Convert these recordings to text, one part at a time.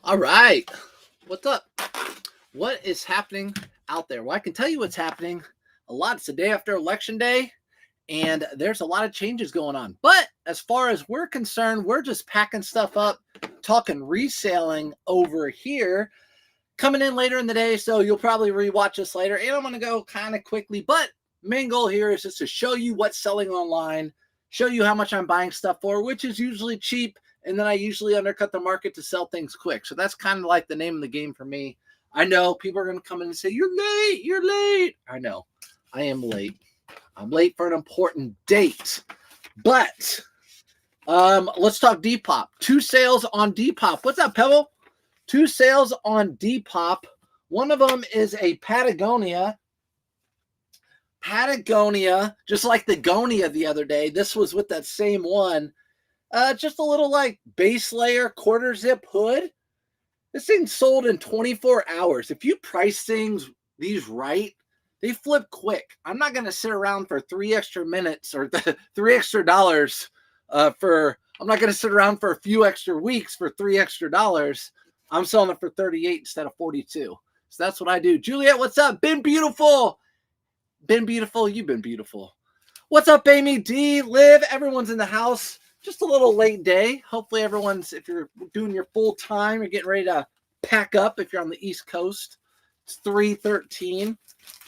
All right. What's up? What is happening out there? Well, I can tell you what's happening a lot. It's the day after Election Day, and there's a lot of changes going on. But as far as we're concerned, we're just packing stuff up, talking reselling over here, coming in later in the day. So you'll probably rewatch this later. And I'm going to go kind of quickly. But main goal here is just to show you what's selling online, show you how much I'm buying stuff for, which is usually cheap. And then I usually undercut the market to sell things quick. So that's kind of like the name of the game for me. I know people are going to come in and say, you're late, you're late. I know, I am late. I'm late for an important date. But let's talk Depop. 2 sales on Depop. What's up, Pebble? 2 sales on Depop. One of them is a Patagonia. Patagonia, just like the Gonia the other day. This was with that same one. Just a little like base layer quarter zip hood. This thing sold in 24 hours. If you price these right, they flip quick. I'm not going to sit around for 3 extra minutes or $3 extra I'm not going to sit around for a few extra weeks for $3 extra. I'm selling it for 38 instead of 42. So that's what I do. Juliet, what's up? Been beautiful. Been beautiful. You've been beautiful. What's up, Amy D, Liv? Everyone's in the house. Just a little late day. Hopefully everyone's, if you're doing your full time, you're getting ready to pack up if you're on the East Coast. It's 3:13.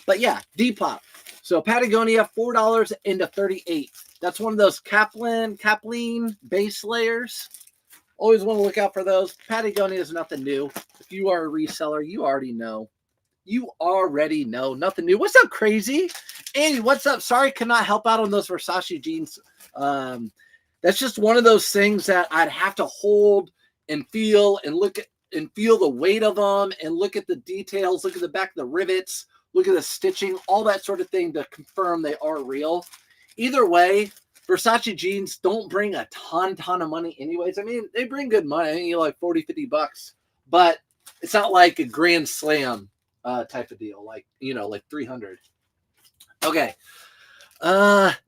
But yeah, Depop. So Patagonia, $4 into 38. That's one of those Kaplan base layers. Always want to look out for those. Patagonia is nothing new. If you are a reseller, you already know. You already know. Nothing new. What's up, Crazy? Andy, what's up? Sorry, could not help out on those Versace jeans. That's just one of those things that I'd have to hold and feel and look at and feel the weight of them and look at the details, look at the back of the rivets, look at the stitching, all that sort of thing to confirm they are real. Either way, Versace jeans don't bring a ton of money anyways. I mean, they bring good money. I think like 40, $50, but it's not like a Grand Slam type of deal, like, like 300. Okay.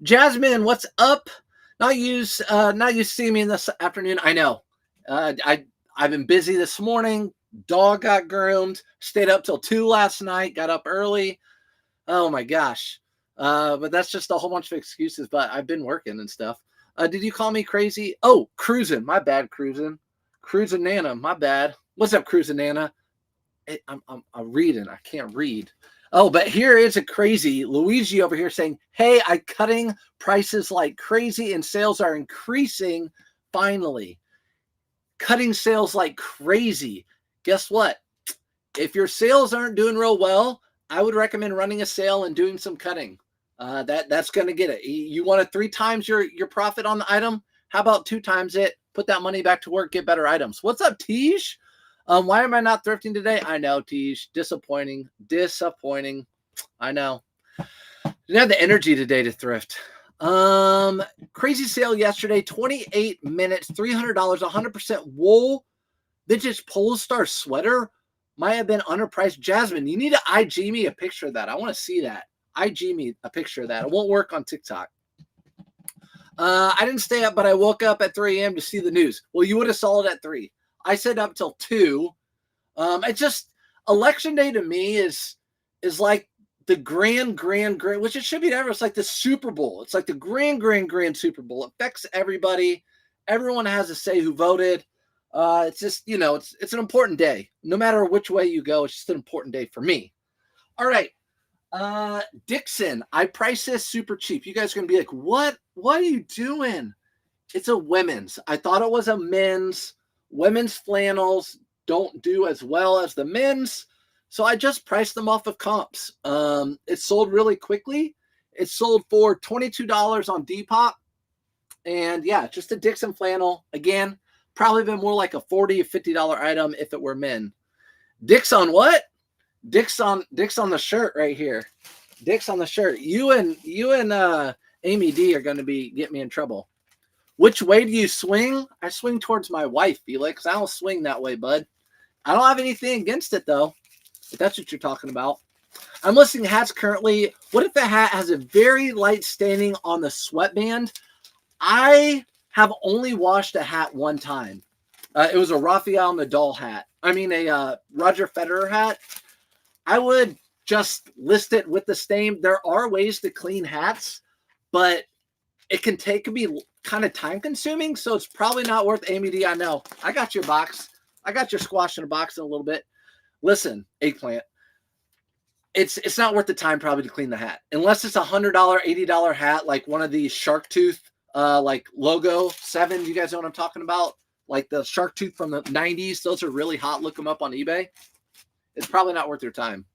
Jasmine, what's up? Not you see me this afternoon. I know. I've been busy this morning. Dog got groomed. Stayed up till 2 last night. Got up early. Oh my gosh. But that's just a whole bunch of excuses. But I've been working and stuff. Did you call me crazy? Oh, cruising. My bad, cruising. Cruising Nana. My bad. What's up, cruising Nana? I'm reading. I can't read. Oh, but here is a crazy Luigi over here saying, hey, I'm cutting prices like crazy and sales are increasing finally. Cutting sales like crazy. Guess what? If your sales aren't doing real well, I would recommend running a sale and doing some cutting. That's going to get it. You want to 3 times your profit on the item? How about 2 times it? Put that money back to work, get better items. What's up, Tej? Why am I not thrifting today? I know, Tej. Disappointing. I know. Didn't have the energy today to thrift. Crazy sale yesterday, 28 minutes, $300, 100% wool, vintage Polo Star sweater. Might have been underpriced. Jasmine, you need to IG me a picture of that. I want to see that. IG me a picture of that. It won't work on TikTok. I didn't stay up, but I woke up at 3 a.m. to see the news. Well, you would have saw it at 3. I said up till 2. It's just election day to me is like the grand, which it should be ever. It's like the Super Bowl. It's like the grand Super Bowl. It affects everybody. Everyone has a say who voted. It's just, it's an important day. No matter which way you go, it's just an important day for me. All right. Dixon, I price this super cheap. You guys are going to be like, what are you doing? It's a women's. I thought it was a men's. Women's flannels don't do as well as the men's. So I just priced them off of comps. It sold really quickly. It sold for $22 on Depop. And yeah, just a Dixon flannel. Again, probably been more like a $40 or $50 item if it were men. Dix on what? Dix on the shirt right here. Dix on the shirt. You and Amy D are going to get me in trouble. Which way do you swing? I swing towards my wife, Felix. I don't swing that way, bud. I don't have anything against it, though, if that's what you're talking about. I'm listing hats currently. What if the hat has a very light staining on the sweatband? I have only washed a hat one time. It was a Rafael Nadal hat. I mean, a Roger Federer hat. I would just list it with the stain. There are ways to clean hats, but it can be kind of time consuming. So it's probably not worth AMD. I know. I got your box. I got your squash in a box in a little bit. Listen, eggplant. It's not worth the time probably to clean the hat. Unless it's $100, $80 hat, like one of these shark tooth, like logo 7. You guys know what I'm talking about? Like the shark tooth from the 90s. Those are really hot. Look them up on eBay. It's probably not worth your time.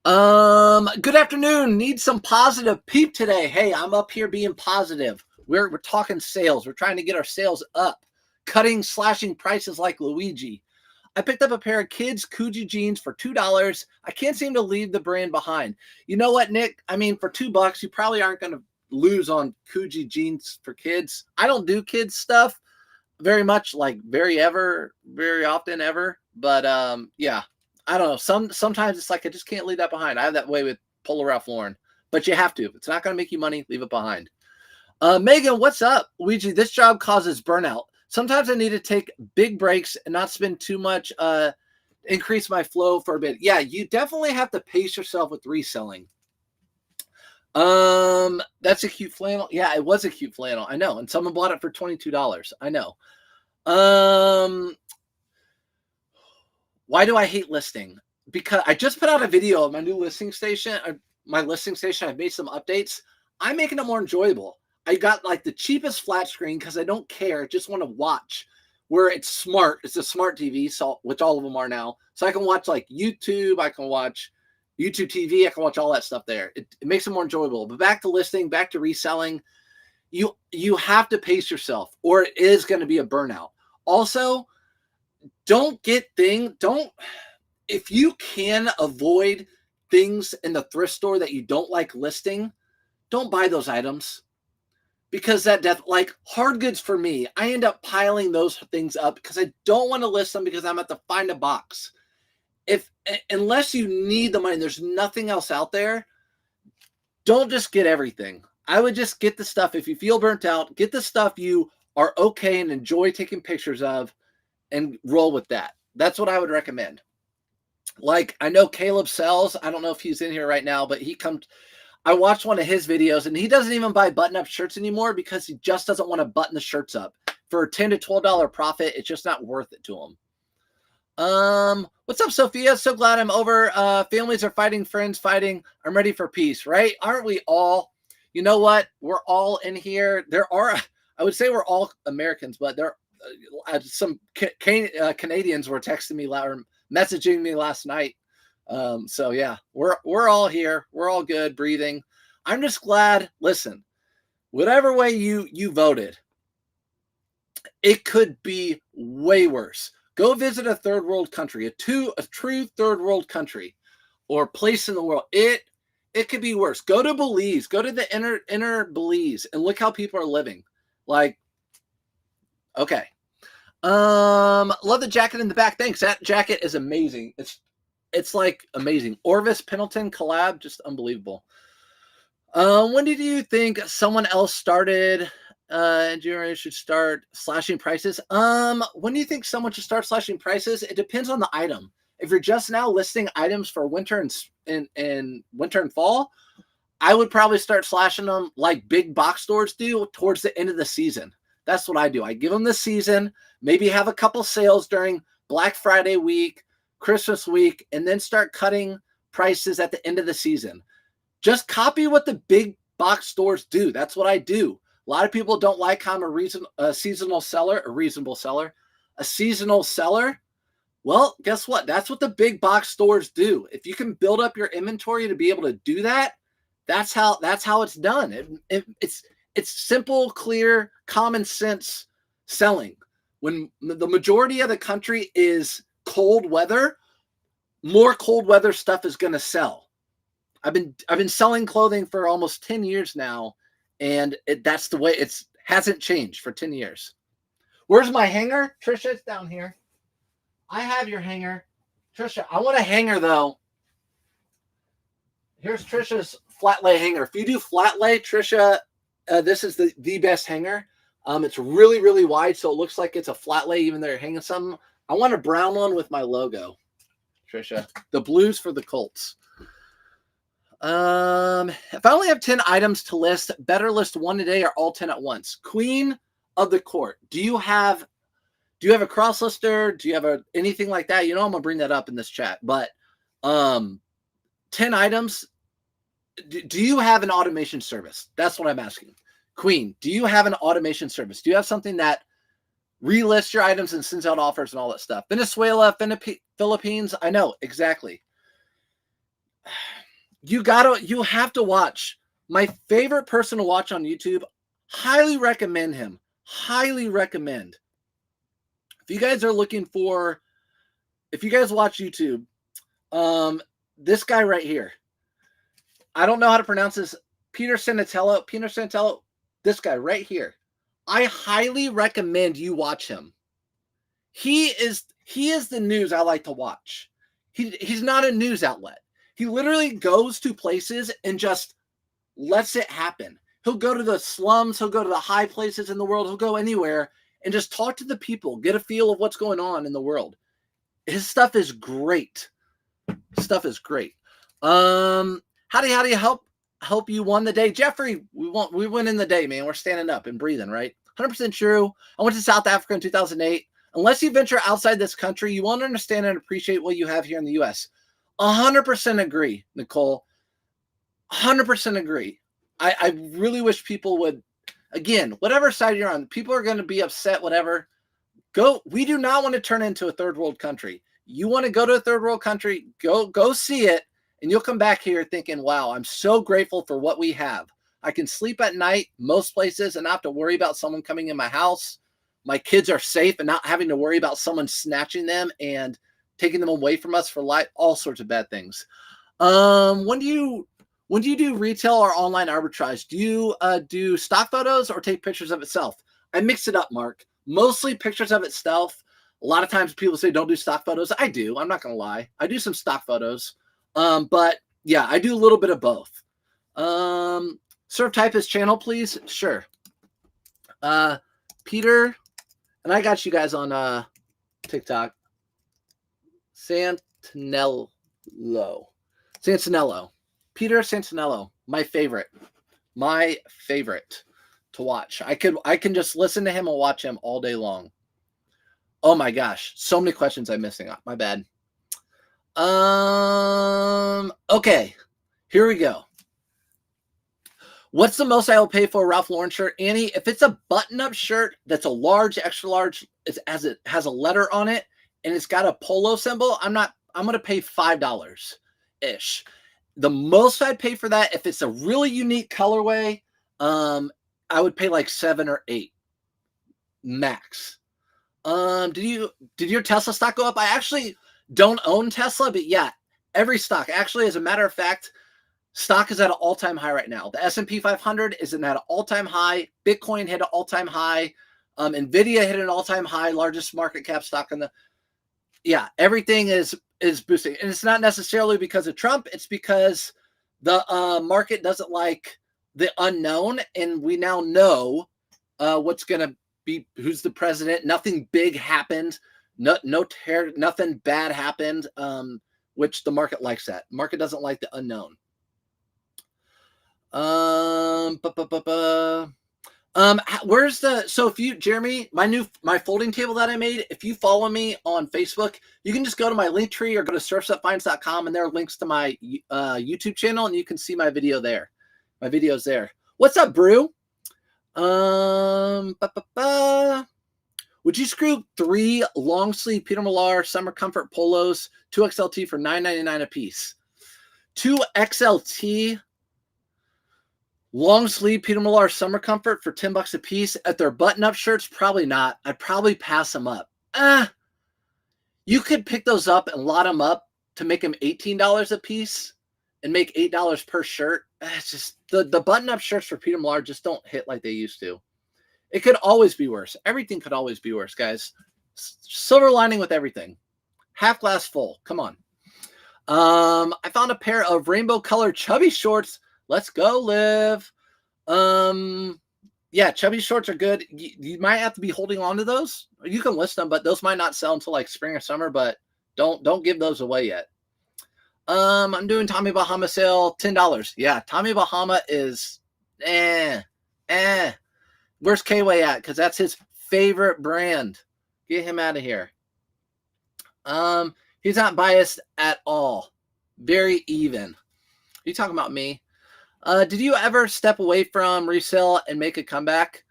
Good afternoon. Need some positive peep today. Hey, I'm up here being positive. We're talking sales. We're trying to get our sales up. Slashing prices like Luigi. I picked up a pair of kids' Coogee jeans for $2. I can't seem to leave the brand behind. You know what, Nick? I mean, for $2, you probably aren't going to lose on Coogee jeans for kids. I don't do kids stuff very much, like very often ever. But yeah, I don't know. Sometimes it's like I just can't leave that behind. I have that way with Polo Ralph Lauren, but you have to. If it's not going to make you money, leave it behind. Megan, what's up? Luigi, this job causes burnout. Sometimes I need to take big breaks and not spend too much, increase my flow for a bit. Yeah, you definitely have to pace yourself with reselling. That's a cute flannel. Yeah, it was a cute flannel. I know. And someone bought it for $22. I know. Why do I hate listing? Because I just put out a video of my new listing station. I've made some updates. I'm making it more enjoyable. I got like the cheapest flat screen because I don't care. I just want to watch where it's smart. It's a smart TV, so which all of them are now. So I can watch like YouTube. I can watch YouTube TV. I can watch all that stuff there. It makes it more enjoyable. But back to listing, back to reselling. You have to pace yourself or it is going to be a burnout. Also, if you can avoid things in the thrift store that you don't like listing, don't buy those items. Because like hard goods for me, I end up piling those things up because I don't want to list them because I'm at the find a box. Unless you need the money, there's nothing else out there. Don't just get everything. I would just get the stuff. If you feel burnt out, get the stuff you are okay and enjoy taking pictures of and roll with that. That's what I would recommend. Like I know Caleb sells. I don't know if he's in here right now, but I watched one of his videos and he doesn't even buy button-up shirts anymore because he just doesn't want to button the shirts up. For a $10 to $12 profit, it's just not worth it to him. What's up, Sophia? So glad I'm over. Families are fighting, friends fighting. I'm ready for peace, right? Aren't we all? You know what? We're all in here. I would say we're all Americans, but there are some Canadians were texting me or messaging me last night. So yeah, we're all here. We're all good, breathing. I'm just glad. Listen, whatever way you voted, it could be way worse. Go visit a third world country, a true third world country or place in the world. It could be worse. Go to Belize, go to the inner Belize and look how people are living. Like, okay. Love the jacket in the back. Thanks. That jacket is amazing. It's like amazing. Orvis Pendleton collab, just unbelievable. When did you think someone else started should start slashing prices? When do you think someone should start slashing prices? It depends on the item. If you're just now listing items for winter and winter and fall, I would probably start slashing them like big box stores do towards the end of the season. That's what I do. I give them the season, maybe have a couple sales during Black Friday week, Christmas week, and then start cutting prices at the end of the season. Just copy what the big box stores do. That's what I do. A lot of people don't like how I'm a seasonal seller, a reasonable seller, a seasonal seller. Well, guess what? That's what the big box stores do. If you can build up your inventory to be able to do that, that's how it's done. It's simple, clear, common sense selling. When the majority of the country is cold weather, more cold weather stuff is going to sell. I've been selling clothing for almost 10 years now, and that's the way it hasn't changed for 10 years. Where's my hanger? Trisha, it's down here. I have your hanger. Trisha, I want a hanger though. Here's Trisha's flat lay hanger. If you do flat lay, Trisha, this is the best hanger. It's really, really wide, so it looks like it's a flat lay, even though you're hanging something. I want a brown one with my logo, Trisha. The blues for the Colts. If I only have 10 items to list, better list one a day or all 10 at once. Queen of the court. Do you have a cross lister? Do you have anything like that? I'm gonna bring that up in this chat. But 10 items. Do you have an automation service? That's what I'm asking. Queen, do you have an automation service? Do you have something that relists your items and sends out offers and all that stuff? Venezuela, Philippines, I know, exactly. You have to watch. My favorite person to watch on YouTube, highly recommend him. Highly recommend. If you guys watch YouTube, this guy right here, I don't know how to pronounce this, Peter Sanatello, this guy right here. I highly recommend you watch him. He is the news I like to watch. He's not a news outlet. He literally goes to places and just lets it happen. He'll go to the slums, he'll go to the high places in the world, he'll go anywhere and just talk to the people, get a feel of what's going on in the world. His stuff is great. How do you help you won the day? Jeffrey, we win in the day, man. We're standing up and breathing, right? 100% true. I went to South Africa in 2008. Unless you venture outside this country, you won't understand and appreciate what you have here in the U.S. 100% agree, Nicole. 100% agree. I really wish people would, again, whatever side you're on, people are going to be upset, whatever. We do not want to turn into a third world country. You want to go to a third world country, go see it, and you'll come back here thinking, wow, I'm so grateful for what we have. I can sleep at night most places and not have to worry about someone coming in my house. My kids are safe and not having to worry about someone snatching them and taking them away from us for life, all sorts of bad things. When do you do retail or online arbitrage? Do you do stock photos or take pictures of itself? I mix it up, Mark. Mostly pictures of itself. A lot of times people say don't do stock photos. I do. I'm not going to lie. I do some stock photos. But yeah, I do a little bit of both. Serve type his channel, please. Sure. Peter, and I got you guys on TikTok. Santinello. Peter Santinello, my favorite to watch. I can just listen to him and watch him all day long. Oh my gosh, so many questions I'm missing. My bad. Okay, here we go. What's the most I will pay for a Ralph Lauren shirt? Annie, if it's a button-up shirt that's a large, extra large, it has a letter on it, and it's got a polo symbol, I'm going to pay $5-ish. The most I'd pay for that, if it's a really unique colorway, I would pay like $7 or $8 max. Did your Tesla stock go up? I actually don't own Tesla, but yeah, every stock. Actually, as a matter of fact, stock is at an all-time high right now. The S&P 500 is at an all-time high. Bitcoin hit an all-time high. Nvidia hit an all-time high, largest market cap stock in the. Yeah, everything is boosting, and it's not necessarily because of Trump. It's because the market doesn't like the unknown, and we now know what's going to be, who's the president. Nothing big happened. Nothing bad happened, which the market likes that. Market doesn't like the unknown. So if you, Jeremy, my folding table that I made, if you follow me on Facebook, you can just go to my link tree or go to surfstopfinds.com, and there are links to my YouTube channel, and you can see my video there. My video's there. What's up, Brew? Would you screw 3 long sleeve Peter Millar summer comfort polos, 2 XLT for $9.99 a piece? 2 XLT long sleeve Peter Millar summer comfort for $10 a piece at their button-up shirts? Probably not. I'd probably pass them up. You could pick those up and lot them up to make them $18 a piece and make $8 per shirt. It's just the button-up shirts for Peter Millar just don't hit like they used to. It could always be worse. Everything could always be worse, guys. Silver lining with everything. Half glass full. Come on. I found a pair of rainbow colored chubby shorts. Let's go, Liv. Yeah, chubby shorts are good. You might have to be holding on to those. You can list them, but those might not sell until like spring or summer. But don't give those away yet. I'm doing Tommy Bahama sale, $10. Yeah, Tommy Bahama is eh, eh. Where's K-Way at? Because that's his favorite brand. Get him out of here. He's not biased at all. Very even. Are you talking about me? Did you ever step away from resale and make a comeback?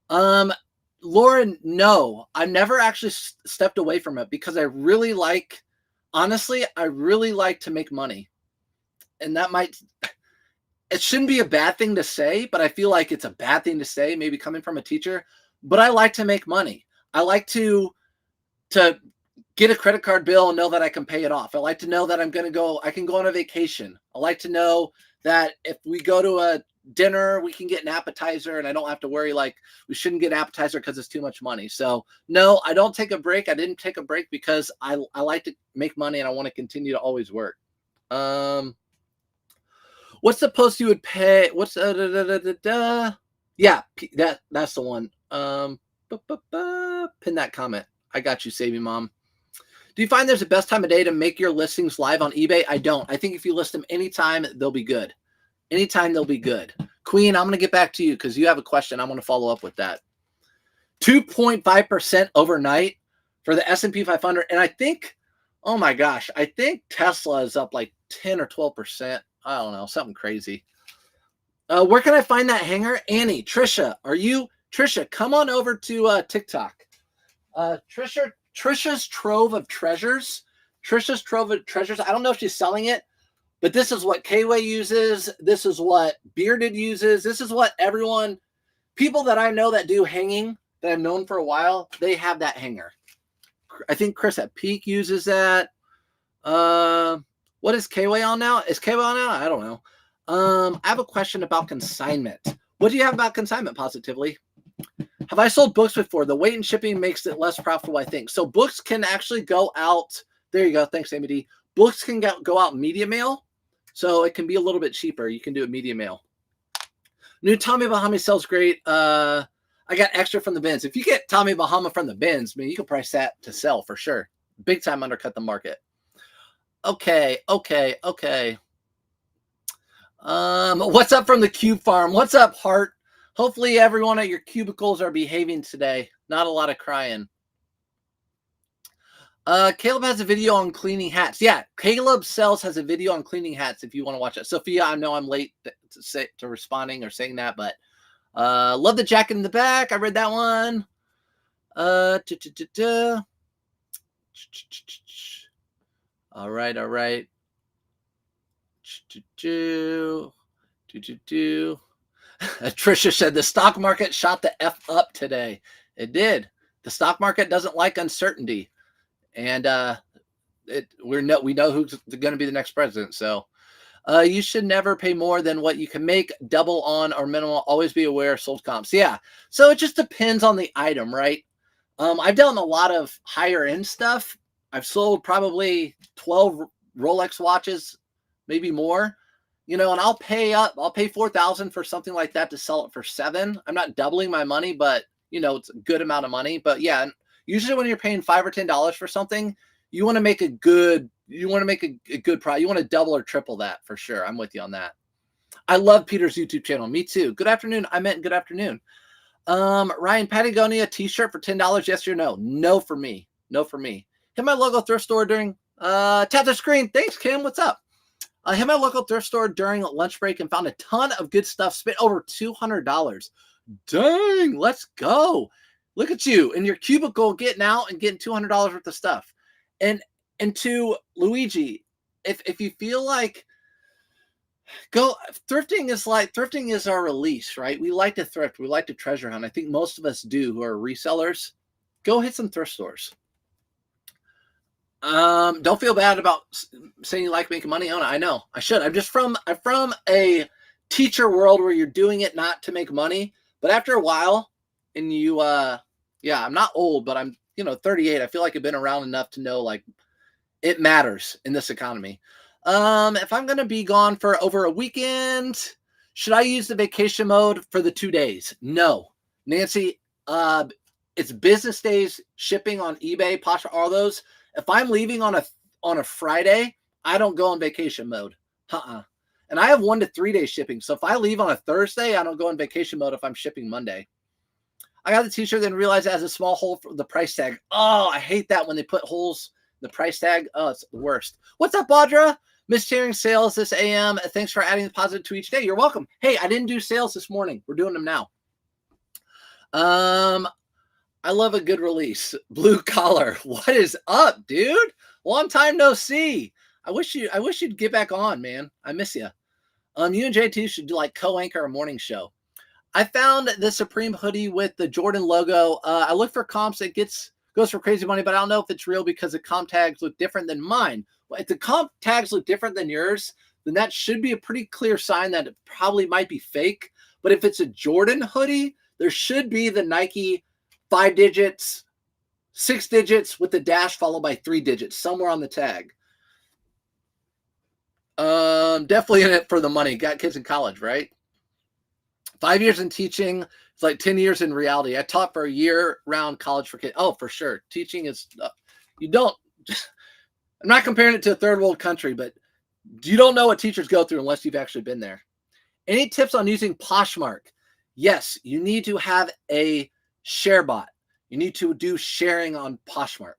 Lauren, no. I've never actually stepped away from it because I really like, honestly, I really like to make money. And that might, it shouldn't be a bad thing to say, but I feel like it's a bad thing to say, maybe coming from a teacher. But I like to make money. I like to get a credit card bill and know that I can pay it off. I like to know that I can go on a vacation. I like to know that if we go to a dinner, we can get an appetizer and I don't have to worry like we shouldn't get an appetizer because it's too much money. So no, I don't take a break. I didn't take a break because I like to make money and I want to continue to always work. What's the post you would pay? What's yeah, that's the one. Pin that comment. I got you, Saving Mom. Do you find there's a best time of day to make your listings live on eBay? I don't. I think if you list them anytime, they'll be good. Anytime they'll be good. Queen, I'm going to get back to you because you have a question. I'm going to follow up with that. 2.5% overnight for the S&P 500. And I think, oh my gosh, I think Tesla is up like 10 or 12%. I don't know, something crazy. Where can I find that hanger? Annie, Trisha, Trisha, come on over to TikTok. Trisha's Trove of Treasures. Trisha's Trove of Treasures. I don't know if she's selling it, but this is what K-Way uses. This is what Bearded uses. This is what people that I know that do hanging, that I've known for a while, they have that hanger. I think Chris at Peak uses that. What is K-Way on now? Is K-Way on now? I don't know. I have a question about consignment. What do you have about consignment, Positively? Have I sold books before? The weight and shipping makes it less profitable, I think. So books can actually go out. There you go. Thanks, Amy D. Books can go out media mail. So it can be a little bit cheaper. You can do it media mail. New Tommy Bahama sells great. I got extra from the bins. If you get Tommy Bahama from the bins, man, you can price that to sell for sure. Big time undercut the market. Okay. What's up from the Cube Farm? What's up, Hart? Hopefully everyone at your cubicles are behaving today. Not a lot of crying. Caleb has a video on cleaning hats. Yeah, Caleb has a video on cleaning hats if you want to watch it. Sophia, I know I'm late to responding or saying that, but love the jacket in the back. I read that one. All right. Trisha said the stock market shot the F up today. It did. The stock market doesn't like uncertainty. And we know who's going to be the next president. So you should never pay more than what you can make, double on or minimal. Always be aware of sold comps. Yeah. So it just depends on the item, right? I've done a lot of higher end stuff. I've sold probably 12 Rolex watches, maybe more. And I'll pay $4,000 for something like that to sell it for $7,000. I'm not doubling my money, but it's a good amount of money. But yeah, usually when you're paying $5 or $10 for something, you want to make a good price. You want to double or triple that for sure. I'm with you on that. I love Peter's YouTube channel. Me too. Good afternoon. I meant good afternoon. Ryan, Patagonia t-shirt for $10. Yes or no? No for me. Hit my local thrift store during tap the screen. Thanks, Kim. What's up? Hit my local thrift store during lunch break and found a ton of good stuff. Spent over $200. Dang, let's go. Look at you in your cubicle getting out and getting $200 worth of stuff. And to Luigi, if you feel like thrifting is our release, right? We like to thrift. We like to treasure hunt. I think most of us do who are resellers. Go hit some thrift stores. Don't feel bad about saying you like making money on it. I know I should. I'm from a teacher world where you're doing it not to make money, but after a while, and you, I'm not old, but I'm, 38. I feel like I've been around enough to know like it matters in this economy. If I'm going to be gone for over a weekend, should I use the vacation mode for the 2 days? No, Nancy, it's business days shipping on eBay, Poshmark, all those. If I'm leaving on a Friday, I don't go on vacation mode. And I have 1 to 3 day shipping. So if I leave on a Thursday, I don't go in vacation mode if I'm shipping Monday. I got the t-shirt, then realized it has a small hole for the price tag. Oh, I hate that when they put holes in the price tag. Oh, it's the worst. What's up, Audra? Missed hearing sales this AM. Thanks for adding the positive to each day. You're welcome. Hey, I didn't do sales this morning. We're doing them now. I love a good release. Blue collar. What is up, dude? Long time no see. I wish you'd get back on, man. I miss you. You and JT should do like co-anchor a morning show. I found the Supreme hoodie with the Jordan logo. I look for comps. It goes for crazy money, but I don't know if it's real because the comp tags look different than mine. Well, if the comp tags look different than yours, then that should be a pretty clear sign that it probably might be fake. But if it's a Jordan hoodie, there should be the Nike 5 digits, 6 digits with the dash followed by 3 digits somewhere on the tag. Definitely in it for the money. Got kids in college, right? 5 years in teaching. It's like 10 years in reality. I taught for a year-round college for kids. Oh, for sure. Teaching is, you don't, I'm not comparing it to a third world country, but you don't know what teachers go through unless you've actually been there. Any tips on using Poshmark? Yes, you need to have a share bot. You need to do sharing on Poshmark.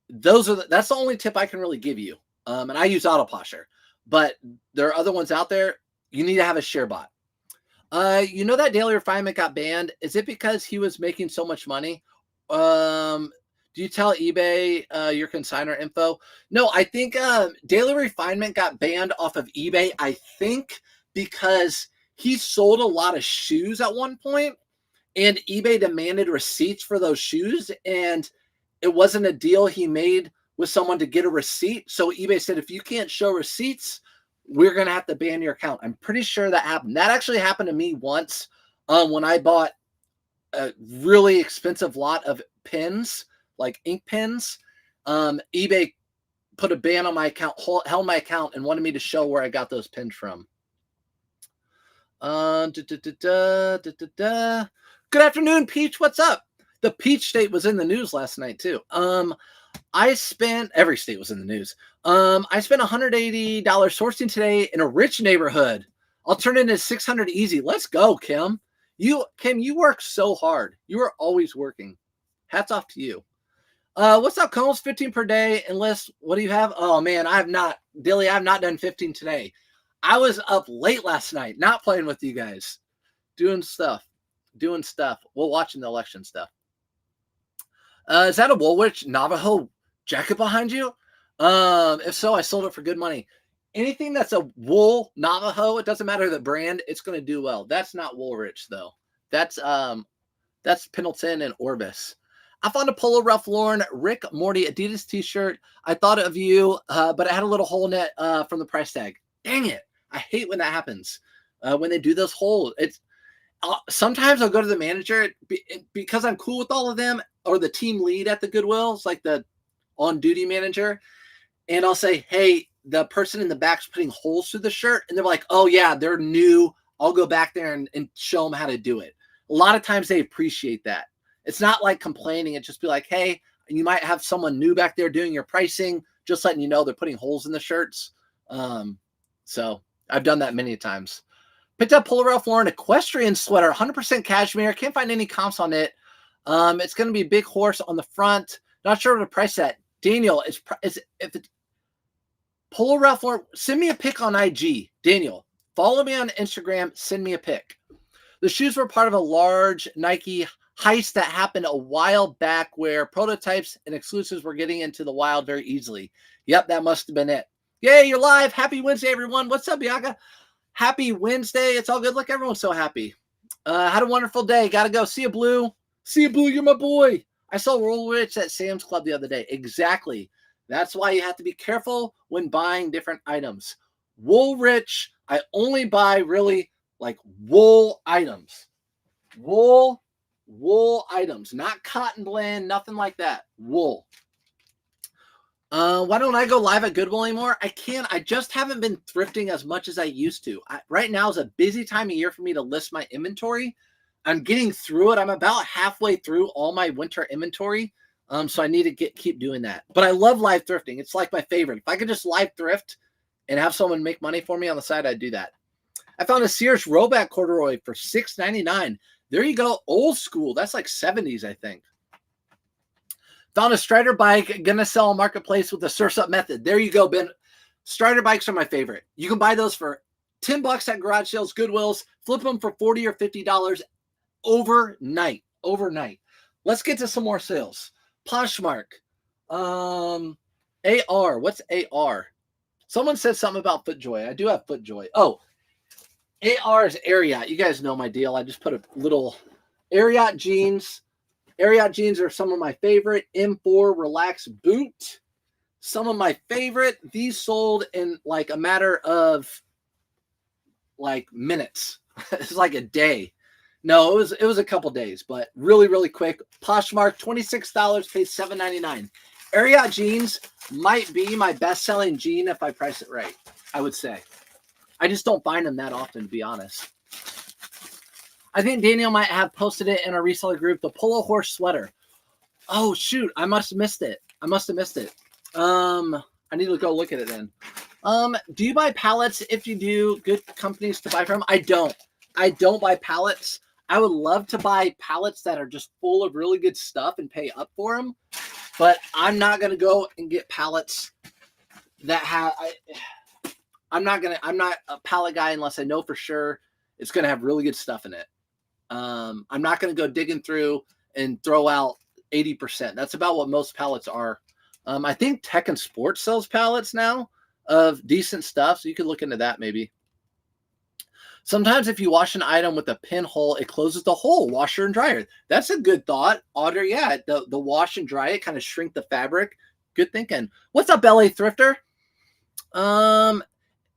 That's the only tip I can really give you. And I use Autoposher, but there are other ones out there. You need to have a share bot. You know that Daily Refinement got banned. Is it because he was making so much money? Do you tell eBay your consignor info? No, I think Daily Refinement got banned off of eBay, I think, because he sold a lot of shoes at one point, and eBay demanded receipts for those shoes, and it wasn't a deal he made with someone to get a receipt. So eBay said, if you can't show receipts, we're going to have to ban your account. I'm pretty sure that happened. That actually happened to me once when I bought a really expensive lot of pens, like ink pens. eBay put a ban on my account, held my account, and wanted me to show where I got those pens from. Good afternoon, Peach. What's up? The Peach State was in the news last night, too. Every state was in the news. I spent $180 sourcing today in a rich neighborhood. I'll turn it into $600 easy. Let's go, Kim. Kim, you work so hard. You are always working. Hats off to you. What's up, Combs? 15 per day. Enlist. What do you have? Oh man, I have not done 15 today. I was up late last night, not playing with you guys, doing stuff. Well, watching the election stuff. Is that a Woolwich Navajo jacket behind you? If so, I sold it for good money. Anything that's a wool Navajo, it doesn't matter the brand, it's going to do well. That's not Woolrich though. That's Pendleton and Orbis. I found a Polo Ralph Lauren Rick Morty Adidas t-shirt. I thought of you, but it had a little hole in it from the price tag. Dang it. I hate when that happens. When they do those holes. Sometimes I'll go to the manager because I'm cool with all of them, or the team lead at the Goodwill. It's like the on-duty manager. And I'll say, hey, the person in the back's putting holes through the shirt. And they're like, oh, yeah, they're new. I'll go back there and show them how to do it. A lot of times they appreciate that. It's not like complaining. It's just be like, hey, you might have someone new back there doing your pricing, just letting you know they're putting holes in the shirts. So I've done that many times. Picked up Polo Ralph Lauren equestrian sweater, 100% cashmere. Can't find any comps on it. It's going to be a big horse on the front. Not sure what to price that. Daniel, if it's Polo Ralph Lauren, send me a pic on IG. Daniel, follow me on Instagram. Send me a pic. The shoes were part of a large Nike heist that happened a while back where prototypes and exclusives were getting into the wild very easily. Yep, that must have been it. Yay, you're live. Happy Wednesday, everyone. What's up, Bianca? Happy Wednesday. It's all good. Look, everyone's so happy. Had a wonderful day. Got to go. See you, Blue. See you, Blue. You're my boy. I saw Woolrich at Sam's Club the other day. Exactly. That's why you have to be careful when buying different items. Woolrich, I only buy really like wool items. Wool items, not cotton blend, nothing like that. Wool. Why don't I go live at Goodwill anymore? I can. I just haven't been thrifting as much as I used to. Right now is a busy time of year for me to list my inventory. I'm getting through it. I'm about halfway through all my winter inventory. So I need to keep doing that. But I love live thrifting. It's like my favorite. If I could just live thrift and have someone make money for me on the side, I'd do that. I found a Sears Roebuck corduroy for $6.99. There you go. Old school. That's like 70s, I think. Found a Strider bike. Gonna sell on Marketplace with the Surf's Up method. There you go, Ben. Strider bikes are my favorite. You can buy those for $10 at garage sales, Goodwills. Flip them for $40 or $50 overnight. Let's get to some more sales. Poshmark. AR. What's AR? Someone said something about FootJoy. I do have FootJoy. Oh, AR is Ariat. You guys know my deal. I just put a little Ariat jeans. Ariat jeans are some of my favorite. M4 Relax boot. Some of my favorite. These sold in like a matter of like minutes. It's like a day. No, it was a couple days, but really, really quick. Poshmark, $26, pays $7.99. Ariat jeans might be my best-selling jean if I price it right, I would say. I just don't find them that often, to be honest. I think Daniel might have posted it in our reseller group, the Polo Horse sweater. Oh, shoot. I must have missed it. I need to go look at it then. Do you buy pallets? If you do, good companies to buy from? I don't buy pallets. I would love to buy pallets that are just full of really good stuff and pay up for them. But I'm not going to go and get pallets that have... I'm not a pallet guy unless I know for sure it's going to have really good stuff in it. I'm not going to go digging through and throw out 80%. That's about what most pallets are. I think Tech and Sports sells pallets now of decent stuff, so you can look into that maybe. Sometimes if you wash an item with a pinhole, it closes the hole, washer and dryer. That's a good thought, Audrey. Yeah, the wash and dry it, kind of shrink the fabric. Good thinking. What's up, LA Thrifter?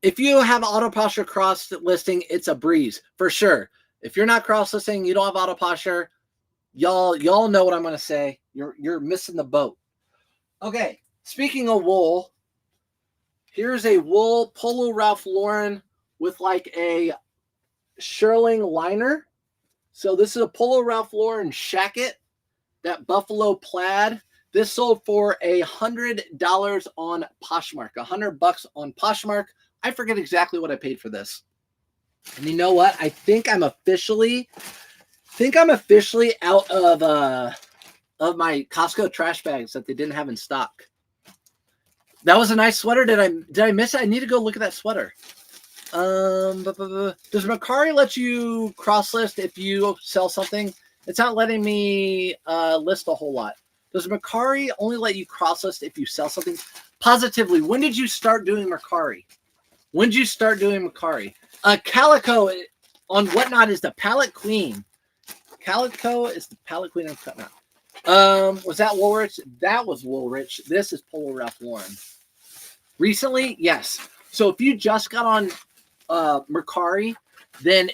If you have auto posture cross listing, it's a breeze for sure. If you're not cross listing, you don't have auto posture, y'all know what I'm going to say. You're missing the boat. Okay, speaking of wool, here's a wool Polo Ralph Lauren with like a shearling liner. So this is a Polo Ralph Lauren shacket, that buffalo plaid. This sold for $100 on Poshmark, $100 on Poshmark. I forget exactly what I paid for this. And you know what? I think I'm officially out of my Costco trash bags that they didn't have in stock. That was a nice sweater. Did I miss it? I need to go look at that sweater. Does Mercari let you cross list if you sell something? It's not letting me list a whole lot. Does Mercari only let you cross list if you sell something? Positively. When did you start doing Mercari? Calico on Whatnot is the palette queen. Calico is the palette queen on Whatnot. Was that Woolrich? That was Woolrich. This is Polo Ralph Lauren. Recently, yes. So if you just got on Mercari, then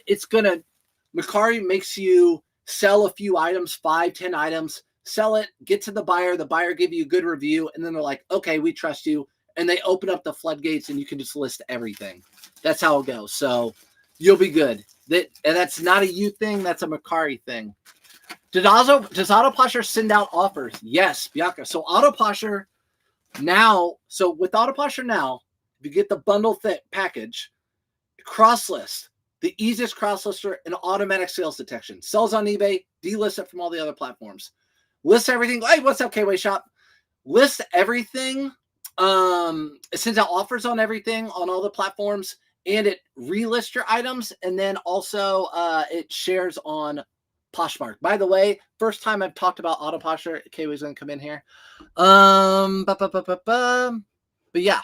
Mercari makes you sell a few items, 5-10 items, sell it, get to the buyer give you a good review, and then they're like, okay, we trust you. And they open up the floodgates and you can just list everything. That's how it goes. So you'll be good. And that's not a you thing. That's a Mercari thing. Does Autoposher send out offers? Yes, Bianca. So Autoposher now, with Autoposher now, if you get the bundle package, cross list, the easiest cross lister and automatic sales detection. Sells on eBay, delist it from all the other platforms. List everything. Hey, what's up, K-Way Shop? List everything. It sends out offers on everything on all the platforms, and it relists your items, and then also it shares on Poshmark. By the way, first time I've talked about Autoposher. K-Way's gonna come in here. But yeah.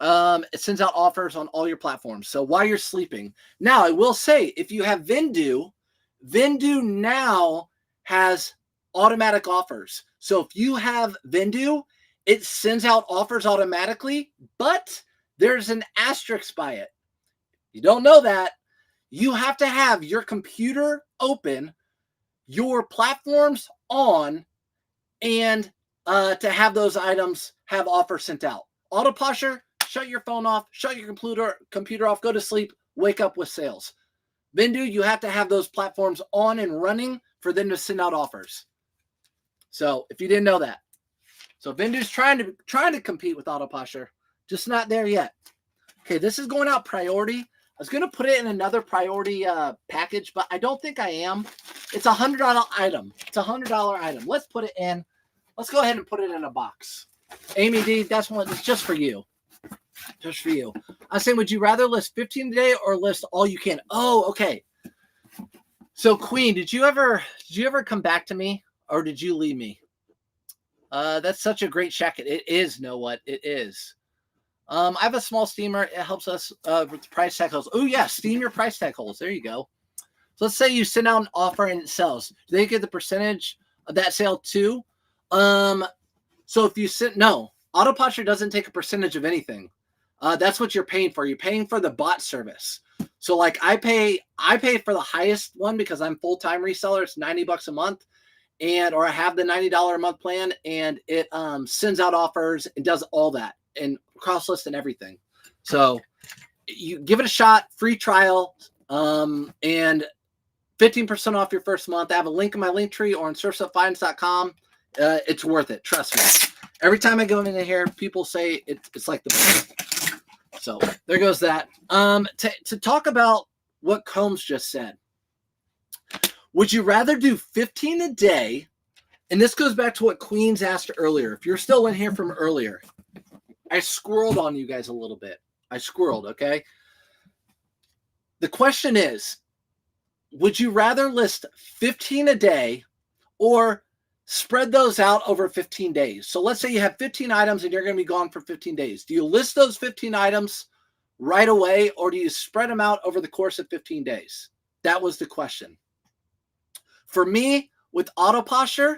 It sends out offers on all your platforms. So while you're sleeping. Now, I will say, if you have Vendoo now has automatic offers. So if you have Vendoo, it sends out offers automatically, but there's an asterisk by it. You don't know that. You have to have your computer open, your platforms on, and to have those items have offers sent out. Autoposher, shut your phone off, shut your computer off, go to sleep, wake up with sales. Vendu, you have to have those platforms on and running for them to send out offers. So if you didn't know that. So Vendu's trying to compete with Autoposher, just not there yet. Okay, this is going out priority. I was going to put it in another priority package, but I don't think I am. It's a $100 item. It's a $100 item. Let's put it in. Let's go ahead and put it in a box. Amy D, that's one. It's just for you. Just for you. I was saying, would you rather list 15 today or list all you can? Oh, okay. So Queen, did you ever come back to me or did you leave me? That's such a great check. It is, know what? It is. I have a small steamer. It helps us with price tag holes. Oh, yeah. Steam your price tag holes. There you go. So let's say you send out an offer and it sells. Do they get the percentage of that sale too? So if you send, no, Autoposture doesn't take a percentage of anything. That's what you're paying for. You're paying for the bot service. So like I pay for the highest one because I'm full-time reseller. It's $90 a month. Or I have the $90 a month plan and it sends out offers and does all that and cross list and everything. So you give it a shot, free trial, and 15% off your first month. I have a link in my link tree or on surfsupfinance.com. It's worth it. Trust me. Every time I go in here, people say it's like the best. So there goes that. To talk about what Combs just said. Would you rather do 15 a day? And this goes back to what Queens asked earlier. If you're still in here from earlier, I squirreled on you guys a little bit. I squirreled, okay? The question is, would you rather list 15 a day or spread those out over 15 days? So let's say you have 15 items and you're going to be gone for 15 days. Do you list those 15 items right away or do you spread them out over the course of 15 days? That was the question. For me, with Autoposture,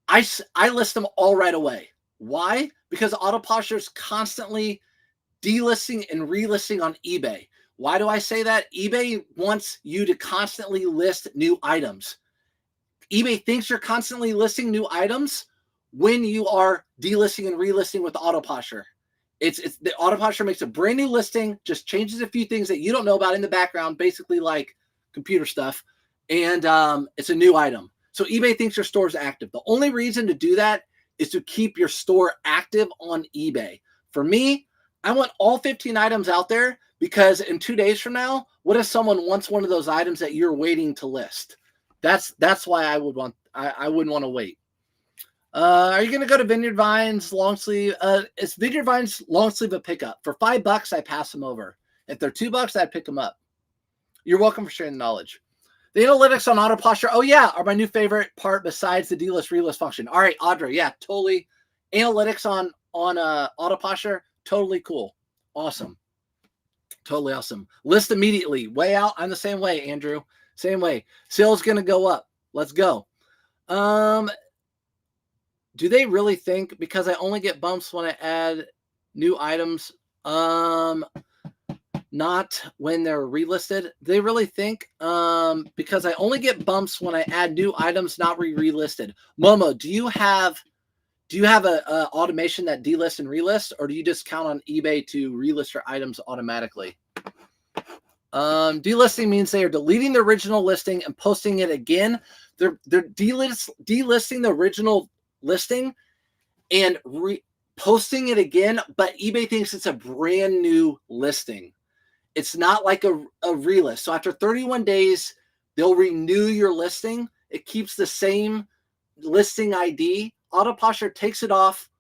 I list them all right away. Why? Because Autoposture is constantly delisting and relisting on eBay. Why do I say that? eBay wants you to constantly list new items. eBay thinks you're constantly listing new items when you are delisting and relisting with Autoposture. It's the Autoposture makes a brand new listing, just changes a few things that you don't know about in the background, basically like computer stuff. And it's a new item. So eBay thinks your store is active. The only reason to do that is to keep your store active on eBay. For me, I want all 15 items out there because in 2 days from now, what if someone wants one of those items that you're waiting to list? That's why I wouldn't want to wait. Are you going to go to Vineyard Vines long sleeve? It's Vineyard Vines long sleeve a pickup. For $5, I pass them over. If they're $2, I'd pick them up. You're welcome for sharing the knowledge. The analytics on Autoposture, oh yeah, are my new favorite part besides the delist relist function. All right, Audrey, yeah, totally. Analytics on Autoposture, totally cool. Awesome. Totally awesome. List immediately. Way out. I'm the same way, Andrew. Same way. Sales going to go up. Let's go. Do they really think because I only get bumps when I add new items? Not when they're relisted. They really think because I only get bumps when I add new items not relisted. Momo, do you have a automation that delists and relists, or do you just count on eBay to relist your items automatically? Delisting means they are deleting the original listing and posting it again. They're delisting the original listing and posting it again, but eBay thinks it's a brand new listing. It's not like a relist. So after 31 days, they'll renew your listing. It keeps the same listing ID. Autoposture takes it off,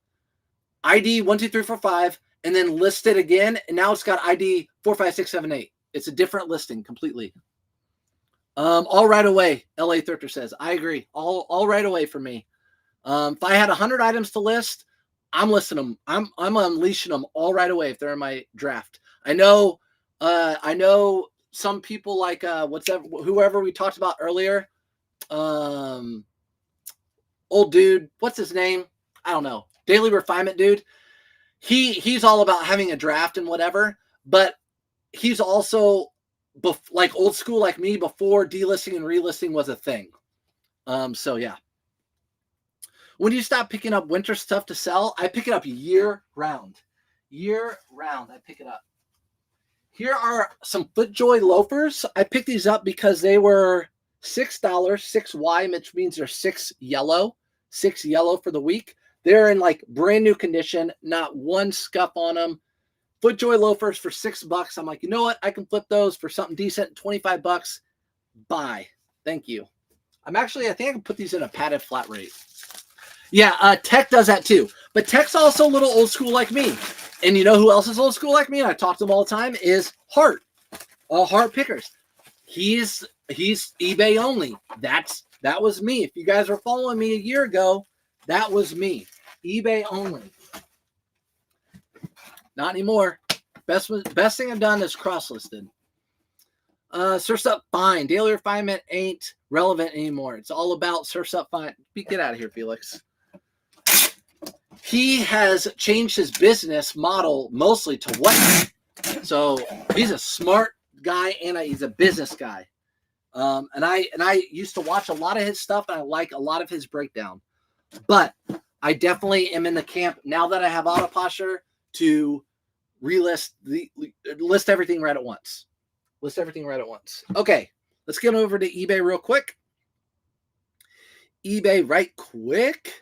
ID 1, 2, 3, 4, 5, and then list it again. And now it's got ID 4, 5, 6, 7, 8. It's a different listing completely. All right away, LA Thrifter says. I agree. All right away for me. If I had 100 items to list, I'm listing them. I'm unleashing them all right away if they're in my draft. I know some people like whoever we talked about earlier. Old dude, what's his name? I don't know. Daily Refinement dude. He's all about having a draft and whatever, but he's also like old school like me before delisting and relisting was a thing. So yeah. When do you stop picking up winter stuff to sell? I pick it up year round. Year round, I pick it up. Here are some FootJoy loafers. I picked these up because they were $6, 6Y, which means they're 6 yellow for the week. They're in like brand new condition, not one scuff on them. FootJoy loafers for $6. I'm like, you know what? I can flip those for something decent, $25. Buy. Thank you. I think I can put these in a padded flat rate. Yeah, Tech does that too. But Tech's also a little old school like me. And you know who else is old school like me? And I talk to him all the time is Hart. Hart Pickers. He's eBay only. That was me. If you guys were following me a year ago, that was me. eBay only. Not anymore. Best thing I've done is cross-listed. Surf's Up Fine. Daily refinement ain't relevant anymore. It's all about Surf's Up Fine. Get out of here, Felix. He has changed his business model mostly to what? So he's a smart guy and he's a business guy. And I used to watch a lot of his stuff and I like a lot of his breakdown. But I definitely am in the camp now that I have Autoposher to list everything right at once. List everything right at once. Okay, let's get over to eBay real quick. eBay right quick.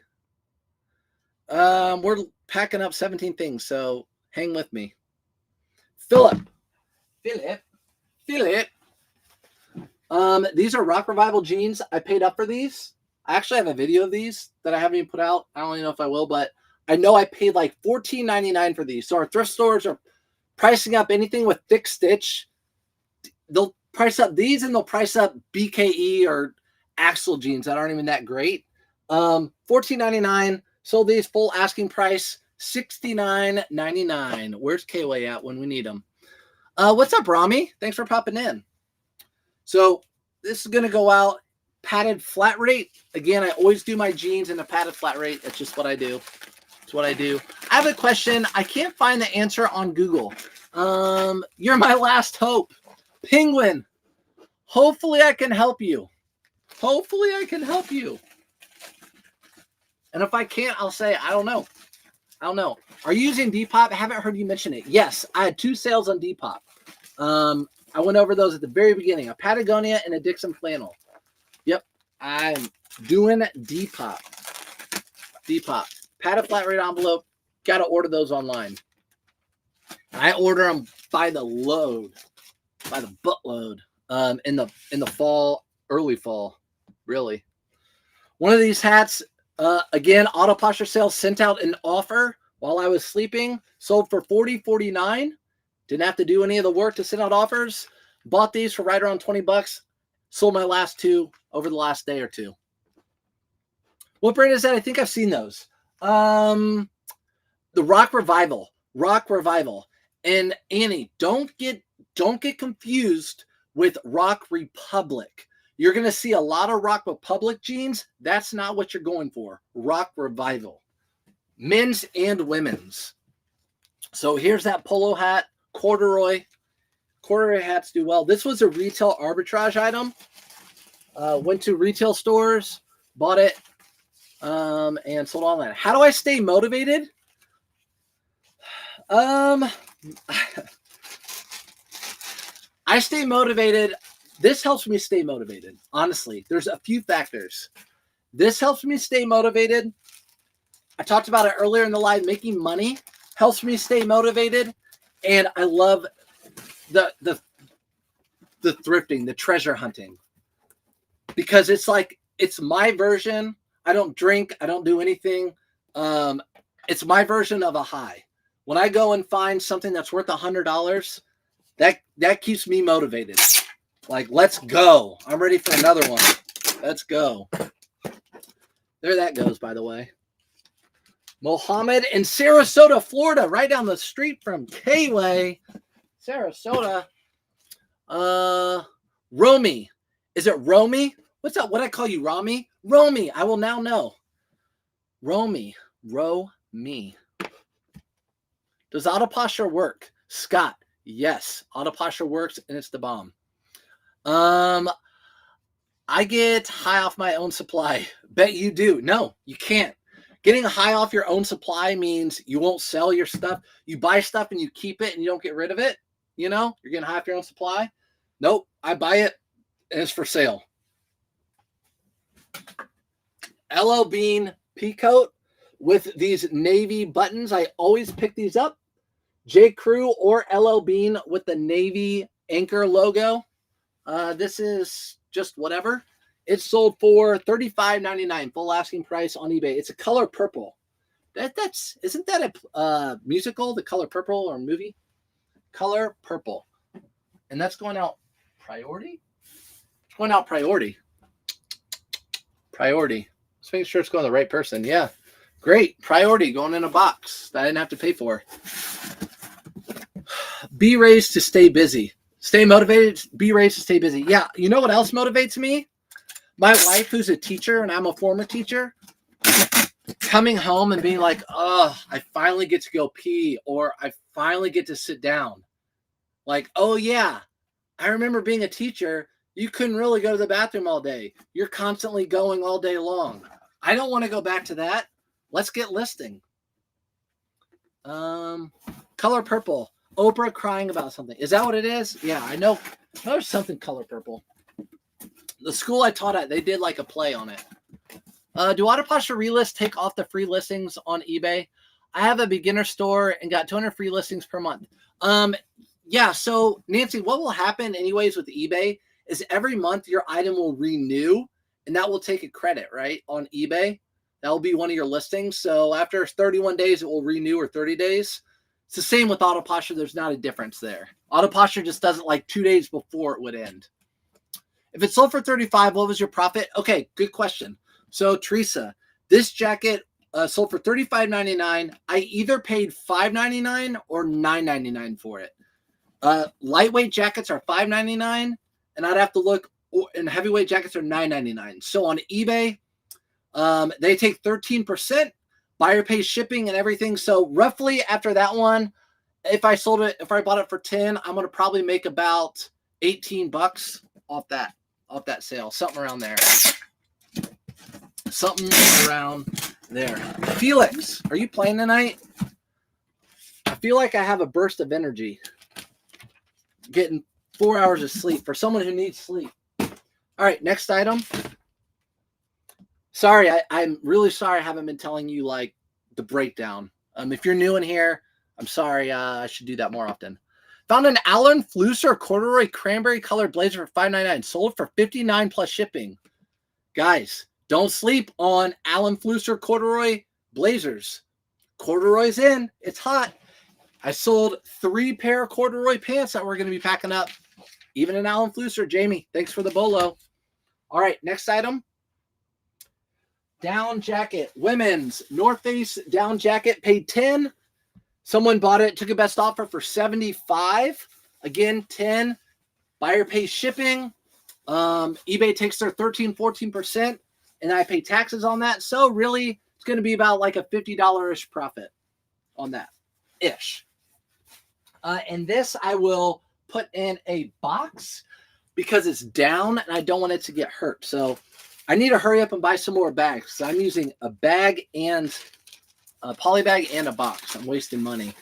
We're packing up 17 things, so hang with me. Philip. These are Rock Revival jeans. I paid up for these. I actually have a video of these that I haven't even put out. I don't even know if I will, but I know I paid like $14.99 for these. So our thrift stores are pricing up anything with thick stitch. They'll price up these and they'll price up BKE or Axel jeans that aren't even that great. $14.99. Sold these full asking price, $69.99. Where's K-Way at when we need him? What's up, Rami? Thanks for popping in. So this is going to go out padded flat rate. Again, I always do my jeans in a padded flat rate. That's just what I do. It's what I do. I have a question. I can't find the answer on Google. You're my last hope. Penguin. Hopefully I can help you. Hopefully I can help you. And if I can't, I'll say, I don't know. I don't know. Are you using Depop? I haven't heard you mention it. Yes, I had 2 sales on Depop. I went over those at the very beginning. A Patagonia and a Dixon flannel. Yep, I'm doing Depop. Depop. Padded flat rate envelope. Got to order those online. I order them by the load. By the buttload. In the fall, early fall. Really. One of these hats... again, Autoposher sales sent out an offer while I was sleeping. Sold for $40.49. Didn't have to do any of the work to send out offers. Bought these for right around $20. Sold my last 2 over the last day or 2. What brand is that? I think I've seen those. The Rock Revival. Rock Revival. And Annie, don't get confused with Rock Republic. You're going to see a lot of Rock Republic jeans. That's not what you're going for. Rock Revival. Men's and women's. So here's that polo hat. Corduroy. Corduroy hats do well. This was a retail arbitrage item. Went to retail stores, bought it, and sold online. How do I stay motivated? I stay motivated. This helps me stay motivated. Honestly, there's a few factors. This helps me stay motivated. I talked about it earlier in the live. Making money helps me stay motivated. And I love the thrifting, the treasure hunting. Because it's like, it's my version. I don't drink. I don't do anything. It's my version of a high. When I go and find something that's worth $100, that keeps me motivated. Like, let's go. I'm ready for another one. Let's go. There that goes, by the way. Mohammed in Sarasota, Florida, right down the street from K-Way. Sarasota. Romy. Is it Romy? What's up? What I call you, Romy? Romy. I will now know. Romy. Romy. Does Autoposher work? Scott. Yes. Autoposher works and it's the bomb. I get high off my own supply. Bet you do. No, you can't. Getting high off your own supply means you won't sell your stuff. You buy stuff and you keep it and you don't get rid of it. you know, you're getting half your own supply. Nope, I buy it and it's for sale. LL Bean Peacoat with these navy buttons. I always pick these up. J. Crew or LL Bean with the navy anchor logo. This is just whatever. It's sold for $35.99 full asking price on eBay. It's a color purple. Isn't that a musical, The Color Purple, or movie? Color Purple. And that's going out priority? It's going out priority. Priority. Let's make sure it's going to the right person. Yeah. Great. Priority going in a box that I didn't have to pay for. Be raised to stay busy. Stay motivated. Be raised to stay busy. Yeah. You know what else motivates me? My wife, who's a teacher, and I'm a former teacher, coming home and being like, oh, I finally get to go pee, or I finally get to sit down. Like, oh, yeah, I remember being a teacher. You couldn't really go to the bathroom all day. You're constantly going all day long. I don't want to go back to that. Let's get listing. Color Purple. Oprah crying about something. Is that what it is? Yeah, I know. There's something Color Purple. The school I taught at, they did like a play on it. Do Autoposture Relist take off the free listings on eBay? I have a beginner store and got 200 free listings per month. Yeah, so Nancy, what will happen anyways with eBay is every month your item will renew, and that will take a credit, right, on eBay. That will be one of your listings. So after 31 days, it will renew, or 30 days. It's the same with Autoposture. There's not a difference there. Autoposture just does it like 2 days before it would end. If it sold for $35, what was your profit? Okay, good question. So Teresa, this jacket sold for $35.99. I either paid $5.99 or $9.99 for it. Lightweight jackets are $5.99, and I'd have to look, and heavyweight jackets are $9.99. So on eBay, they take 13%. Buyer pays shipping and everything. So roughly after that one, if I bought it for 10, I'm going to probably make about $18 off that sale. Something around there. Something around there. Felix, are you playing tonight? I feel like I have a burst of energy. Getting 4 hours of sleep for someone who needs sleep. All right, next item. Sorry, I'm really sorry I haven't been telling you like the breakdown. If you're new in here, I'm sorry. I should do that more often. Found an Alan Flusser corduroy cranberry colored blazer for $5.99. Sold for $59 plus shipping. Guys, don't sleep on Alan Flusser corduroy blazers. Corduroy's in. It's hot. I sold 3 pair of corduroy pants that we're going to be packing up. Even an Alan Flusser. Jamie, thanks for the bolo. All right, next item. Down jacket. Women's North Face down jacket. Paid $10. Someone bought it. Took a best offer for $75. Again, $10. Buyer pays shipping. eBay takes their 14%, and I pay taxes on that. So really, it's going to be about like a $50-ish profit on that. Ish. And this I will put in a box because it's down and I don't want it to get hurt. So I need to hurry up and buy some more bags. So I'm using a bag and a poly bag and a box. I'm wasting money.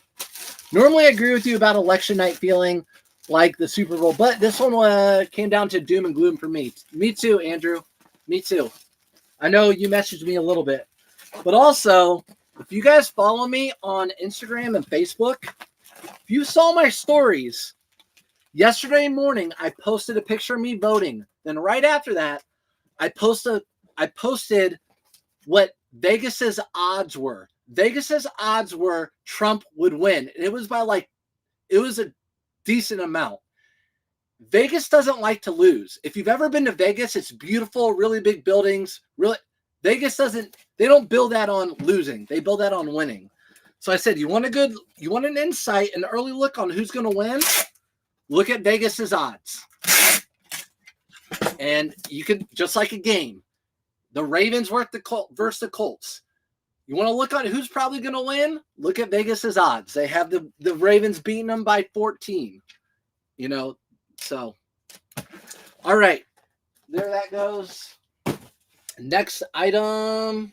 Normally I agree with you about election night feeling like the Super Bowl, but this one came down to doom and gloom for me. Me too, Andrew. Me too. I know you messaged me a little bit. But also, if you guys follow me on Instagram and Facebook, if you saw my stories, yesterday morning I posted a picture of me voting. Then right after that, I posted what Vegas's odds were. Vegas's odds were Trump would win. And it was a decent amount. Vegas doesn't like to lose. If you've ever been to Vegas, it's beautiful, really big buildings. Vegas they don't build that on losing. They build that on winning. So I said, you want an insight, an early look on who's going to win? Look at Vegas's odds. And you can, just like a game, the Ravens versus the Colts. You want to look on who's probably going to win? Look at Vegas's odds. They have the Ravens beating them by 14. So. All right. There that goes. Next item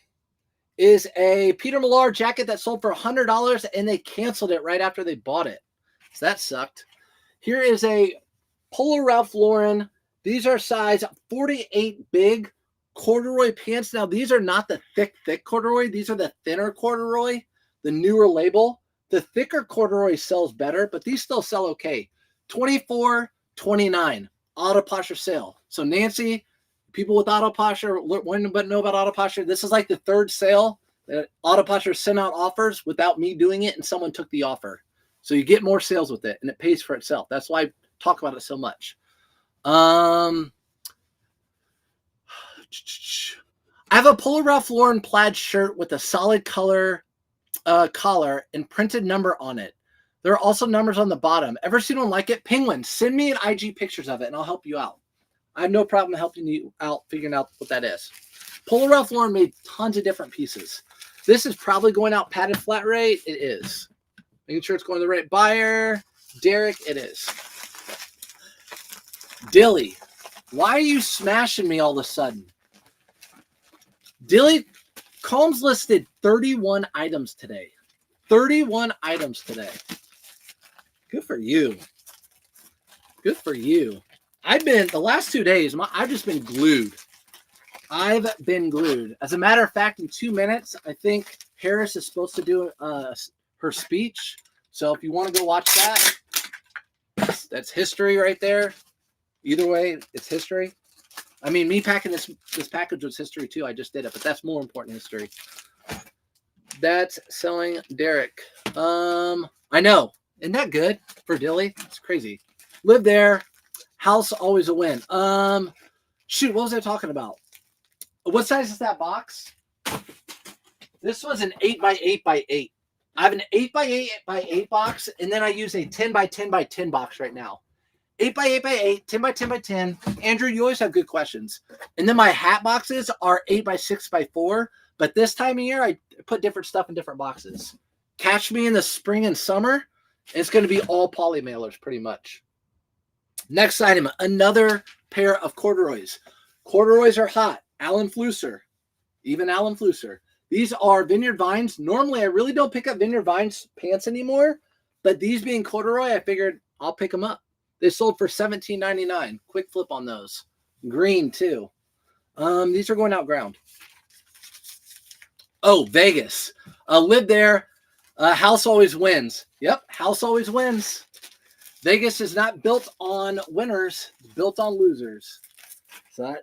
is a Peter Millar jacket that sold for $100, and they canceled it right after they bought it. So that sucked. Here is a Polo Ralph Lauren. These are size 48 big corduroy pants. Now, these are not the thick corduroy. These are the thinner corduroy, the newer label. The thicker corduroy sells better, but these still sell okay. $24.29 auto posture sale. So Nancy, people with auto posture want to know about auto posture. This is like the third sale that auto posture sent out offers without me doing it, and someone took the offer. So you get more sales with it, and it pays for itself. That's why I talk about it so much. I have a Polo Ralph Lauren plaid shirt with a solid color collar and printed number on it. There are also numbers on the bottom. Ever seen one like it? Penguin, send me an IG pictures of it, and I'll help you out. I have no problem helping you out figuring out what that is. Polo Ralph Lauren made tons of different pieces. This is probably going out padded flat rate. It is. Making sure it's going to the right buyer. Derek, it is. Dilly, why are you smashing me all of a sudden? Dilly, Combs listed 31 items today. 31 items today. Good for you. Good for you. The last 2 days, I've just been glued. I've been glued. As a matter of fact, in 2 minutes, I think Harris is supposed to do her speech. So if you want to go watch that, that's history right there. Either way, it's history. I mean, me packing this package was history too. I just did it, but that's more important history. That's selling Derek. I know. Isn't that good for Dilly? It's crazy. Live there. House always a win. Shoot, what was I talking about? What size is that box? This was an 8x8x8. I have an 8x8x8 box, and then I use a 10x10x10 box right now. 8x8x8, 10x10x10. Andrew, you always have good questions. And then my hat boxes are 8x6x4. But this time of year, I put different stuff in different boxes. Catch me in the spring and summer. It's going to be all poly mailers pretty much. Next item, another pair of corduroys. Corduroys are hot. Alan Flusser. Even Alan Flusser. These are Vineyard Vines. Normally, I really don't pick up Vineyard Vines pants anymore. But these being corduroy, I figured I'll pick them up. They sold for $17.99. Quick flip on those. Green, too. These are going out ground. Oh, Vegas. Live there. House always wins. Yep, house always wins. Vegas is not built on winners. It's built on losers. So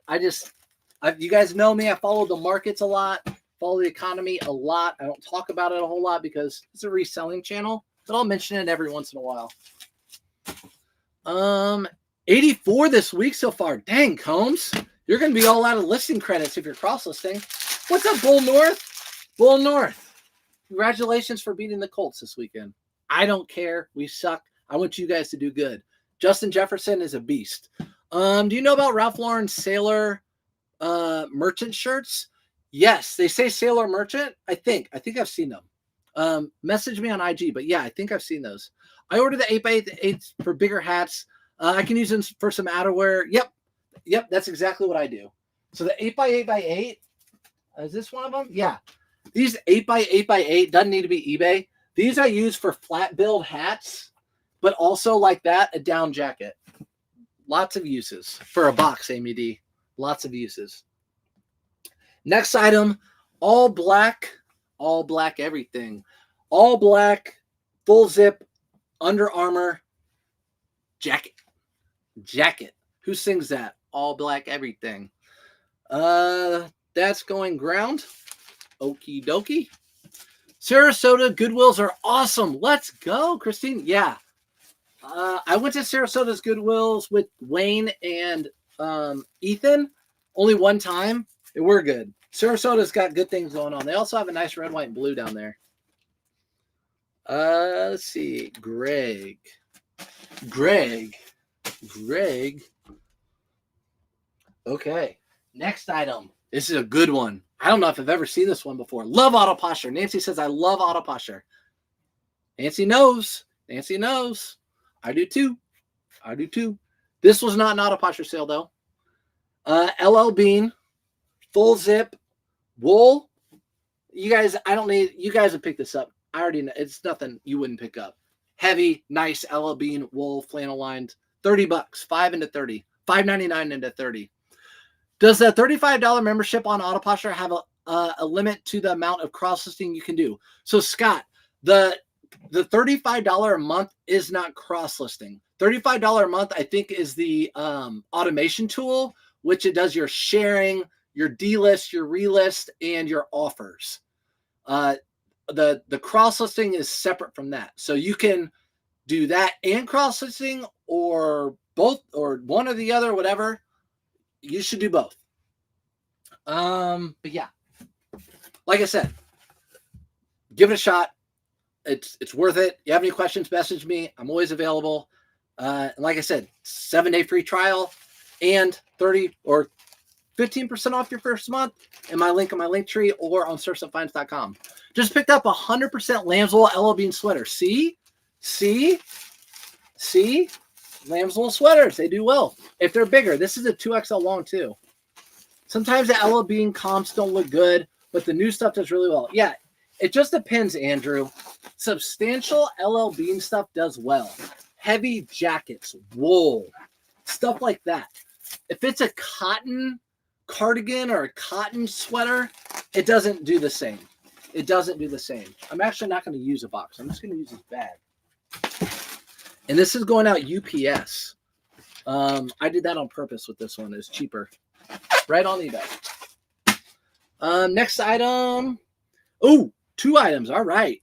you guys know me. I follow the markets a lot. Follow the economy a lot. I don't talk about it a whole lot because it's a reselling channel. But I'll mention it every once in a while. 84 this week so far. Dang, Combs. You're going to be all out of listing credits if you're cross-listing. What's up, Bull North? Bull North. Congratulations for beating the Colts this weekend. I don't care. We suck. I want you guys to do good. Justin Jefferson is a beast. Do you know about Ralph Lauren Sailor merchant shirts? Yes, they say Sailor Merchant. I think I've seen them. Message me on IG, but yeah, I think I've seen those. I ordered the 8x8 for bigger hats. I can use them for some outerwear. Yep, that's exactly what I do. So the 8x8x8, is this one of them? Yeah. These 8x8x8 doesn't need to be eBay. These I use for flat build hats, but also like that, a down jacket. Lots of uses for a box, Amy D. Lots of uses. Next item, all black everything. All black, full zip, Under Armour jacket. Who sings that? All black everything. That's going ground. Okie dokie. Sarasota Goodwills are awesome. Let's go, Christine. Yeah. I went to Sarasota's Goodwills with Wayne and Ethan only one time. And we're good. Sarasota's got good things going on. They also have a nice red, white, and blue down there. Let's see. Greg. Okay. Next item. This is a good one. I don't know if I've ever seen this one before. Love auto posture. Nancy says, I love auto posture. Nancy knows. I do too. This was not an auto posture sale, though. LL Bean, full zip, wool. You guys have picked this up. I already know. It's nothing you wouldn't pick up. heavy, nice LL Bean wool flannel lined. $30, 5 into 30, $5.99 into 30. Does the $35 membership on Auto Posture have a limit to the amount of cross listing you can do? So Scott, the $35 a month is not cross listing. $35 a month, I think, is the automation tool, which it does your sharing, your delist, your relist, and your offers. The cross listing is separate from that. So you can do that and cross listing, or both, or one or the other, whatever. You should do both. But yeah, like I said, give it a shot. It's worth it. You have any questions, message me. I'm always available. And like I said, 7-day free trial and 30 or 15% off your first month. And my link on my link tree or on surfsupfinds.com. Just picked up 100% lamb's wool LL Bean sweater. See, lamb's wool sweaters. They do well if they're bigger. This is a 2XL long too. Sometimes the LL Bean comps don't look good, but the new stuff does really well. Yeah, it just depends, Andrew. Substantial LL Bean stuff does well. Heavy jackets, wool, stuff like that. If it's a cotton cardigan or a cotton sweater, it doesn't do the same. It doesn't do the same. I'm actually not going to use a box. I'm just going to use this bag. And this is going out UPS. I did that on purpose with this one. It's cheaper. Right on eBay. Next item. Oh, 2 items. All right.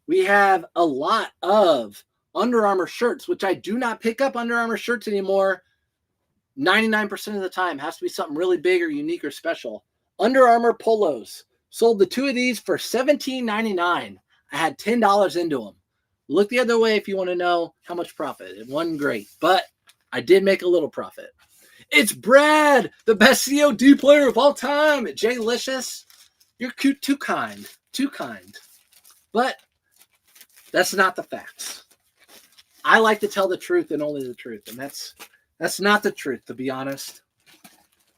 We have a lot of Under Armour shirts, which I do not pick up Under Armour shirts anymore. 99% of the time. Has to be something really big or unique or special. Under Armour polos. Sold the 2 of these for $17.99. I had $10 into them. Look the other way if you want to know how much profit. It wasn't great, but I did make a little profit. It's Brad, the best COD player of all time. J-Licious. You're cute, too kind. Too kind. But that's not the facts. I like to tell the truth and only the truth. And that's not the truth, to be honest.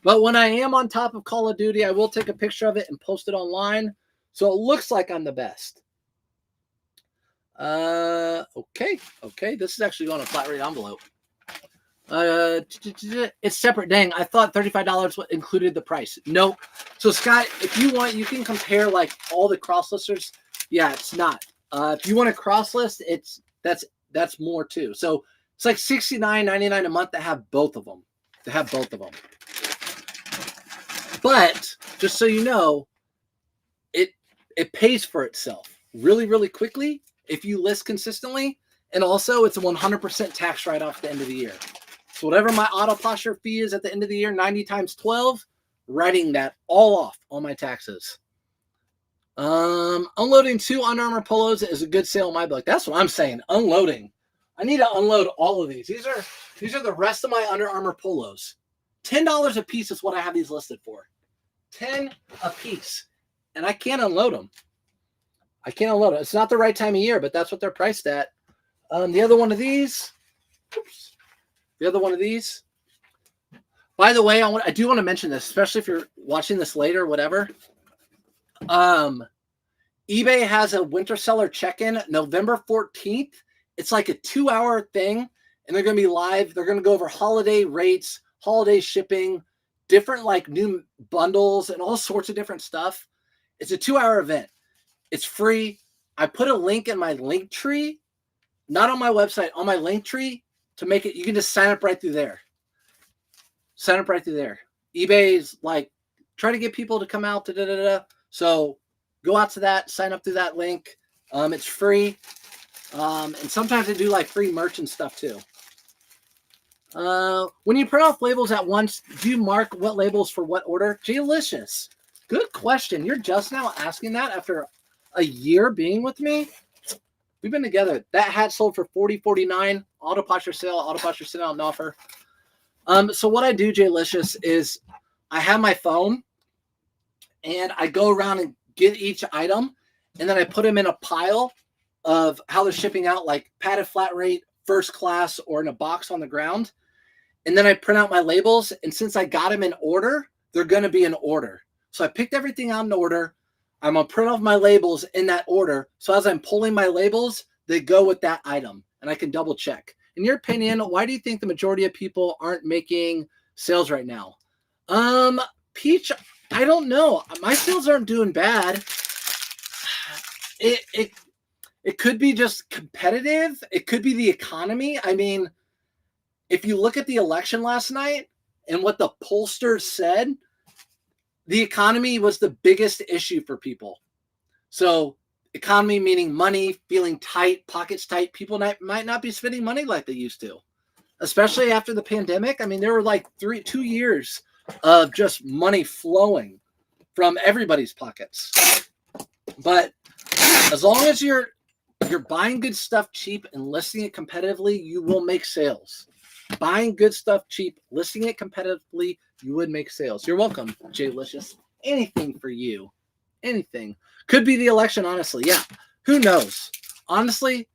But when I am on top of Call of Duty, I will take a picture of it and post it online. So it looks like I'm the best. Okay. This is actually on a flat rate envelope. It's separate. Dang, I thought $35 included the price. Nope. So Scott, if you want, you can compare like all the cross listers. Yeah, it's not. If you want to cross list, that's more too. So it's like $69.99 a month to have both of them. But just so you know, it pays for itself really, really quickly if you list consistently. And also it's a 100% tax write-off at the end of the year. So whatever my Auto Posture fee is at the end of the year, 90 times 12, writing that all off on my taxes. Unloading 2 Under Armour polos is a good sale in my book. That's what I'm saying. Unloading. I need to unload all of these. These are the rest of my Under Armour polos. $10 a piece is what I have these listed for. 10 a piece. And I can't unload them. It's not the right time of year, but that's what they're priced at. The other one of these. By the way, I do want to mention this, especially if you're watching this later or whatever. eBay has a winter seller check-in November 14th. It's like a 2-hour thing, and they're going to be live. They're going to go over holiday rates, holiday shipping, different like new bundles, and all sorts of different stuff. It's a 2-hour event. It's free. I put a link in my link tree, not on my website, on my link tree to make it. You can just sign up right through there. eBay's like trying to get people to come out. So go out to that, sign up through that link. It's free. And sometimes they do like free merch and stuff too. When you print off labels at once, do you mark what labels for what order? J-Licious. Good question. You're just now asking that after a year being with me? We've been together. That hat sold for $40.49. Auto Posture sale sent out an offer. So what I do, J-Licious, is I have my phone and I go around and get each item, and then I put them in a pile of how they're shipping out, like padded flat rate, first class, or in a box on the ground. And then I print out my labels. And since I got them in order, they're going to be in order. So I picked everything out in order. I'm going to print off my labels in that order. So as I'm pulling my labels, that go with that item, and I can double check. In your opinion, why do you think the majority of people aren't making sales right now? Peach, I don't know. My sales aren't doing bad. It could be just competitive. It could be the economy. I mean, if you look at the election last night and what the pollsters said, the economy was the biggest issue for people. So economy meaning money, feeling tight, pockets tight. People might not be spending money like they used to, especially after the pandemic. I mean, there were like 2 years of just money flowing from everybody's pockets. But as long as you're buying good stuff cheap and listing it competitively, you will make sales. Buying good stuff cheap, listing it competitively, you would make sales. You're welcome, J-Licious. Anything for you. Anything. Could be the election, honestly. Yeah. Who knows? Honestly,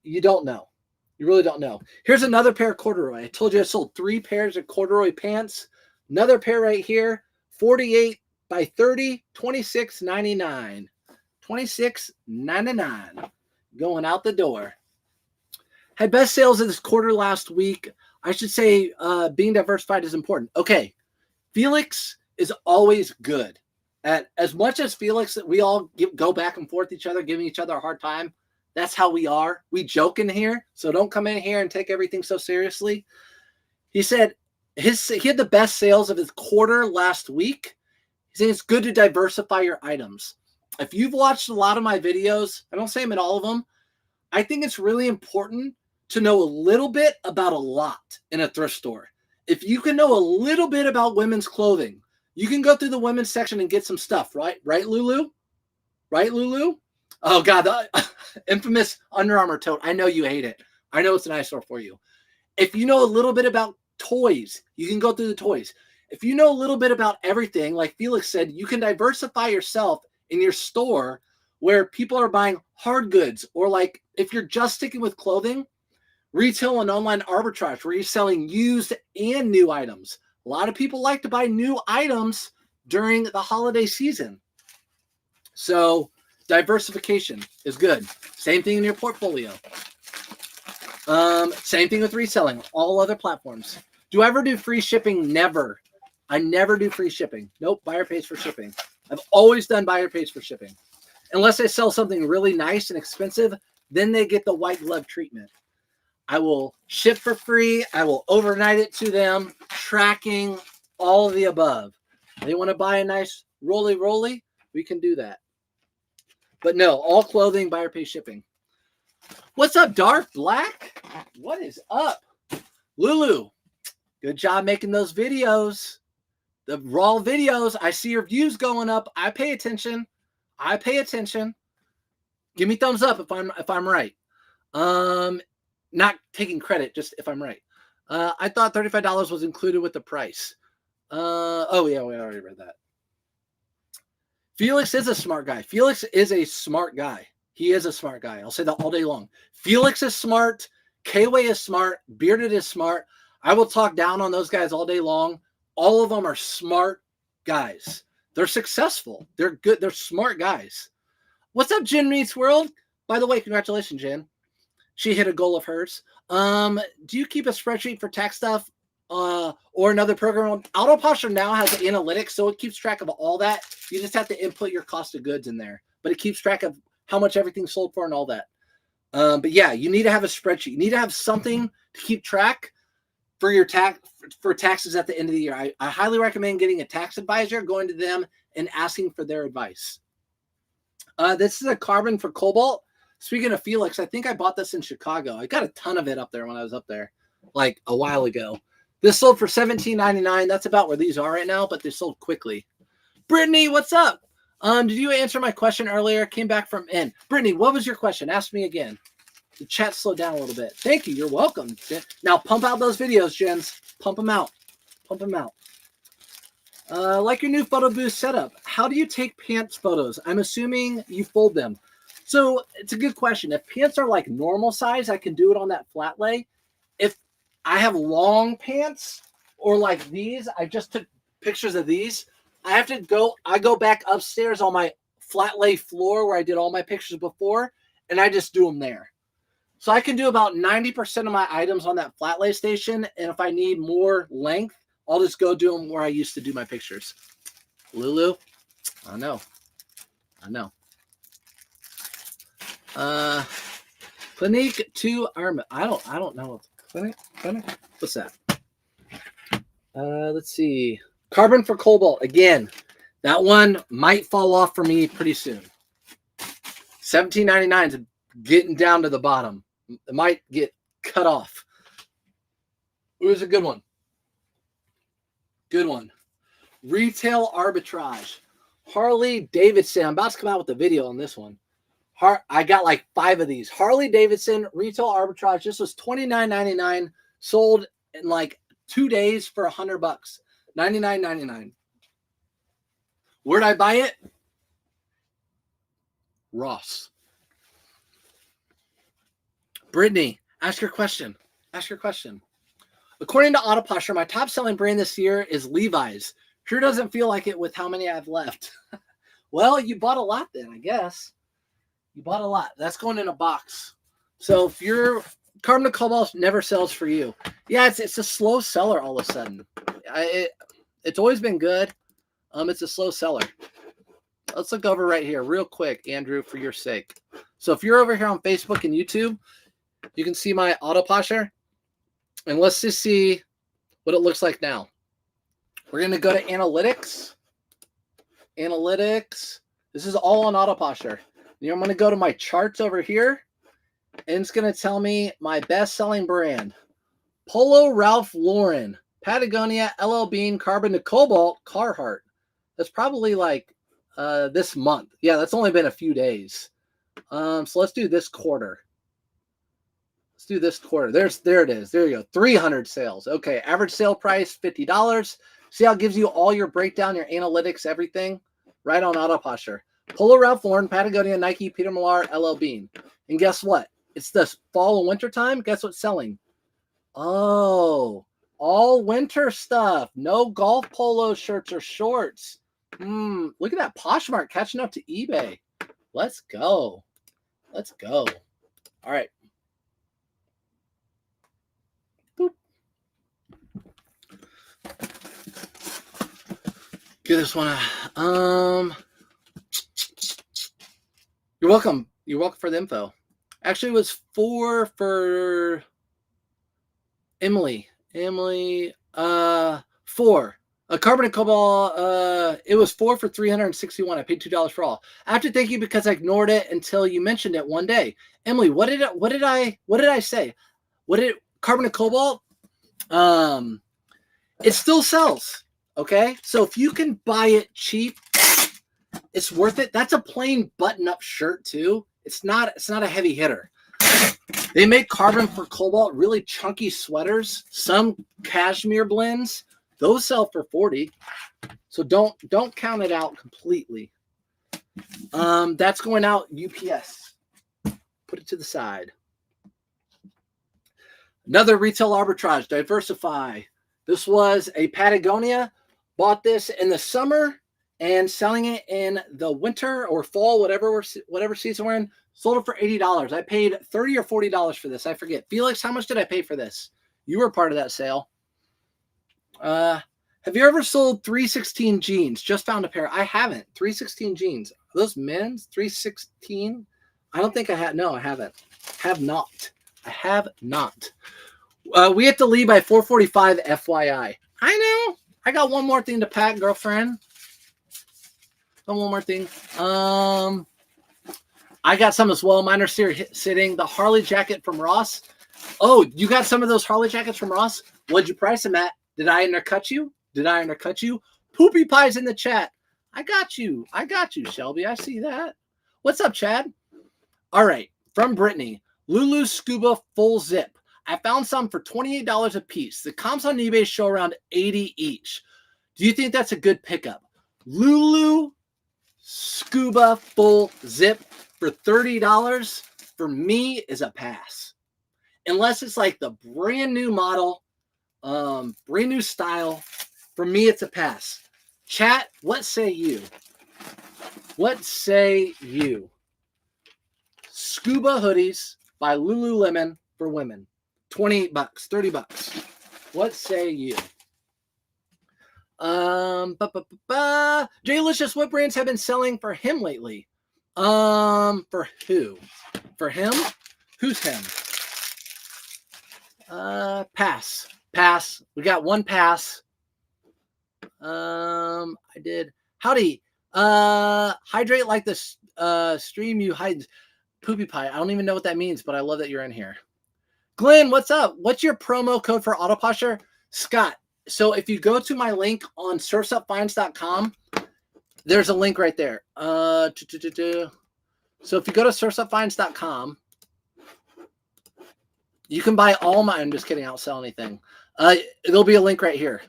you don't know. You really don't know. Here's another pair of corduroy. I told you I sold 3 pairs of corduroy pants. Another pair right here, 48 by 30, $26.99. $26.99. Going out the door. Had best sales of this quarter last week. I should say being diversified is important. Okay. Felix is always good. At as much as Felix, that we all go back and forth each other, giving each other a hard time. That's how we are. We joke in here, so don't come in here and take everything so seriously. He said he had the best sales of his quarter last week. He said it's good to diversify your items. If you've watched a lot of my videos, I don't say them in all of them, I think it's really important to know a little bit about a lot in a thrift store. If you can know a little bit about women's clothing, you can go through the women's section and get some stuff, right? Right, Lulu? Right, Lulu? Oh, God, the infamous Under Armour tote. I know you hate it. I know it's an eyesore for you. If you know a little bit about toys, you can go through the toys. If you know a little bit about everything, like Felix said, you can diversify yourself in your store where people are buying hard goods, or like if you're just sticking with clothing, retail and online arbitrage where you're selling used and new items. A lot of people like to buy new items during the holiday season. So diversification is good. Same thing in your portfolio. Same thing with reselling, all other platforms. Do I ever do free shipping? Never. I never do free shipping. Nope, buyer pays for shipping. I've always done buyer pays for shipping. Unless I sell something really nice and expensive, then they get the white glove treatment. I will ship for free. I will overnight it to them, tracking, all of the above. They want to buy a nice roly, we can do that. But no, all clothing, buyer pays shipping. What's up, Dark Black? What is up? Lulu, good job making those videos. The raw videos. I see your views going up. I pay attention. Give me thumbs up if I'm right. Not taking credit, just if I'm right. I thought $35 was included with the price. Oh yeah, we already read that. Felix is a smart guy. Felix is a smart guy. He is a smart guy. I'll say that all day long. Felix is smart. K-Way is smart. Bearded is smart. I will talk down on those guys all day long. All of them are smart guys. They're successful. They're good. They're smart guys. What's up, Jen Meets World? By the way, congratulations, Jen. She hit a goal of hers. Do you keep a spreadsheet for tax stuff or another program? AutoPosture now has analytics, so it keeps track of all that. You just have to input your cost of goods in there, but it keeps track of how much everything sold for and all that. But yeah, you need to have a spreadsheet. You need to have something to keep track for your taxes at the end of the year. I highly recommend getting a tax advisor, going to them and asking for their advice. This is a carbon for cobalt. Speaking of Felix, I think I bought this in Chicago. I got a ton of it up there when I was up there, like a while ago. This sold for $17.99. That's about where these are right now, but they sold quickly. Brittany, what's up? Did you answer my question earlier? Came back from in. Brittany, what was your question? Ask me again. The chat slowed down a little bit. Thank you. You're welcome. Now pump out those videos, Jens. Pump them out. Pump them out. Like your new photo booth setup. How do you take pants photos? I'm assuming you fold them. So it's a good question. If pants are like normal size, I can do it on that flat lay. If I have long pants or like these, I just took pictures of these. I go back upstairs on my flat lay floor where I did all my pictures before, and I just do them there. So I can do about 90% of my items on that flat lay station. And if I need more length, I'll just go do them where I used to do my pictures. Lulu, I know. Clinique to Arm. I don't know. Clinique. What's that? Let's see. Carbon for Cobalt again. That one might fall off for me pretty soon. $17.99 is getting down to the bottom. It might get cut off. It was a good one. Good one. Retail arbitrage. Harley Davidson. I'm about to come out with a video on this one. I got like 5 of these. Harley Davidson retail arbitrage. This was $29.99. Sold in like 2 days for $100. $99.99. Where'd I buy it? Ross. Brittany, ask your question. According to Autoposture, my top selling brand this year is Levi's. Sure doesn't feel like it with how many I've left. Well, you bought a lot then, I guess. You bought a lot. That's going in a box. So if your Carbon to Cobalt never sells for you. Yeah, it's a slow seller all of a sudden. It's always been good. It's a slow seller. Let's look over right here real quick, Andrew, for your sake. So if you're over here on Facebook and YouTube, you can see my Autoposture. And let's just see what it looks like now. We're going to go to Analytics. This is all on Autoposture. I'm going to go to my charts over here. And it's going to tell me my best-selling brand. Polo Ralph Lauren. Patagonia, LL Bean, Carbon to Cobalt, Carhartt. That's probably like this month. Yeah, that's only been a few days. So let's do this quarter. There it is. There you go. 300 sales. Okay. Average sale price, $50. See how it gives you all your breakdown, your analytics, everything right on Autoposture. Polo Ralph Lauren, Patagonia, Nike, Peter Millar, LL Bean. And guess what? It's the fall and winter time. Guess what's selling? Oh, all winter stuff. No golf polo shirts or shorts. Look at that. Poshmark catching up to eBay. Let's go. All right. Get this one. You're welcome. You're welcome for the info. Actually, it was 4 for Emily. 4. A Carbon and Cobalt. It was 4 for $361. I paid $2 for all. I have to thank you because I ignored it until you mentioned it one day. Emily, what did I say? Carbon and Cobalt? It still sells. Okay, so if you can buy it cheap, it's worth it. That's a plain button-up shirt too. It's not a heavy hitter. They make Carbon for Cobalt really chunky sweaters, some cashmere blends. Those sell for $40. So don't count it out completely. That's going out UPS. Put it to the side. Another retail arbitrage, Diversify. This was a Patagonia. Bought this in the summer and selling it in the winter or fall, whatever season we're in. Sold it for $80. I paid $30 or $40 for this. I forget. Felix, how much did I pay for this? You were part of that sale. Have you ever sold 316 jeans? Just found a pair. I haven't. 316 jeans. Are those men's? 316? I don't think I had. No, I haven't. Have not. I have not. We have to leave by 4:45, FYI. I know. I got one more thing to pack, girlfriend. One more thing. I got some as well. Mine are sitting. The Harley jacket from Ross. Oh, you got some of those Harley jackets from Ross? What'd you price them at? Did I undercut you? Poopy Pie's in the chat. I got you, Shelby. I see that. What's up, Chad? All right. From Brittany. Lulu Scuba Full Zip. I found some for $28 a piece. The comps on eBay show around $80 each. Do you think that's a good pickup? Lulu Scuba Full Zip for $30 for me is a pass. Unless it's like the brand new model, brand new style. For me, it's a pass. Chat, what say you? Scuba hoodies by Lululemon for women. $28, $30. What say you? J-Licious, what brands have been selling for him lately? For who? For him? Who's him? Pass. Pass. We got one pass. I did. Howdy. Hydrate like this stream you hide. Poopy pie. I don't even know what that means, but I love that you're in here. Glenn, what's up? What's your promo code for auto posture? Scott. So if you go to my link on surfsupfinds.com, there's a link right there. So if you go to surfsupfinds.com, you can buy all my, I'm just kidding, I don't sell anything. There'll be a link right here.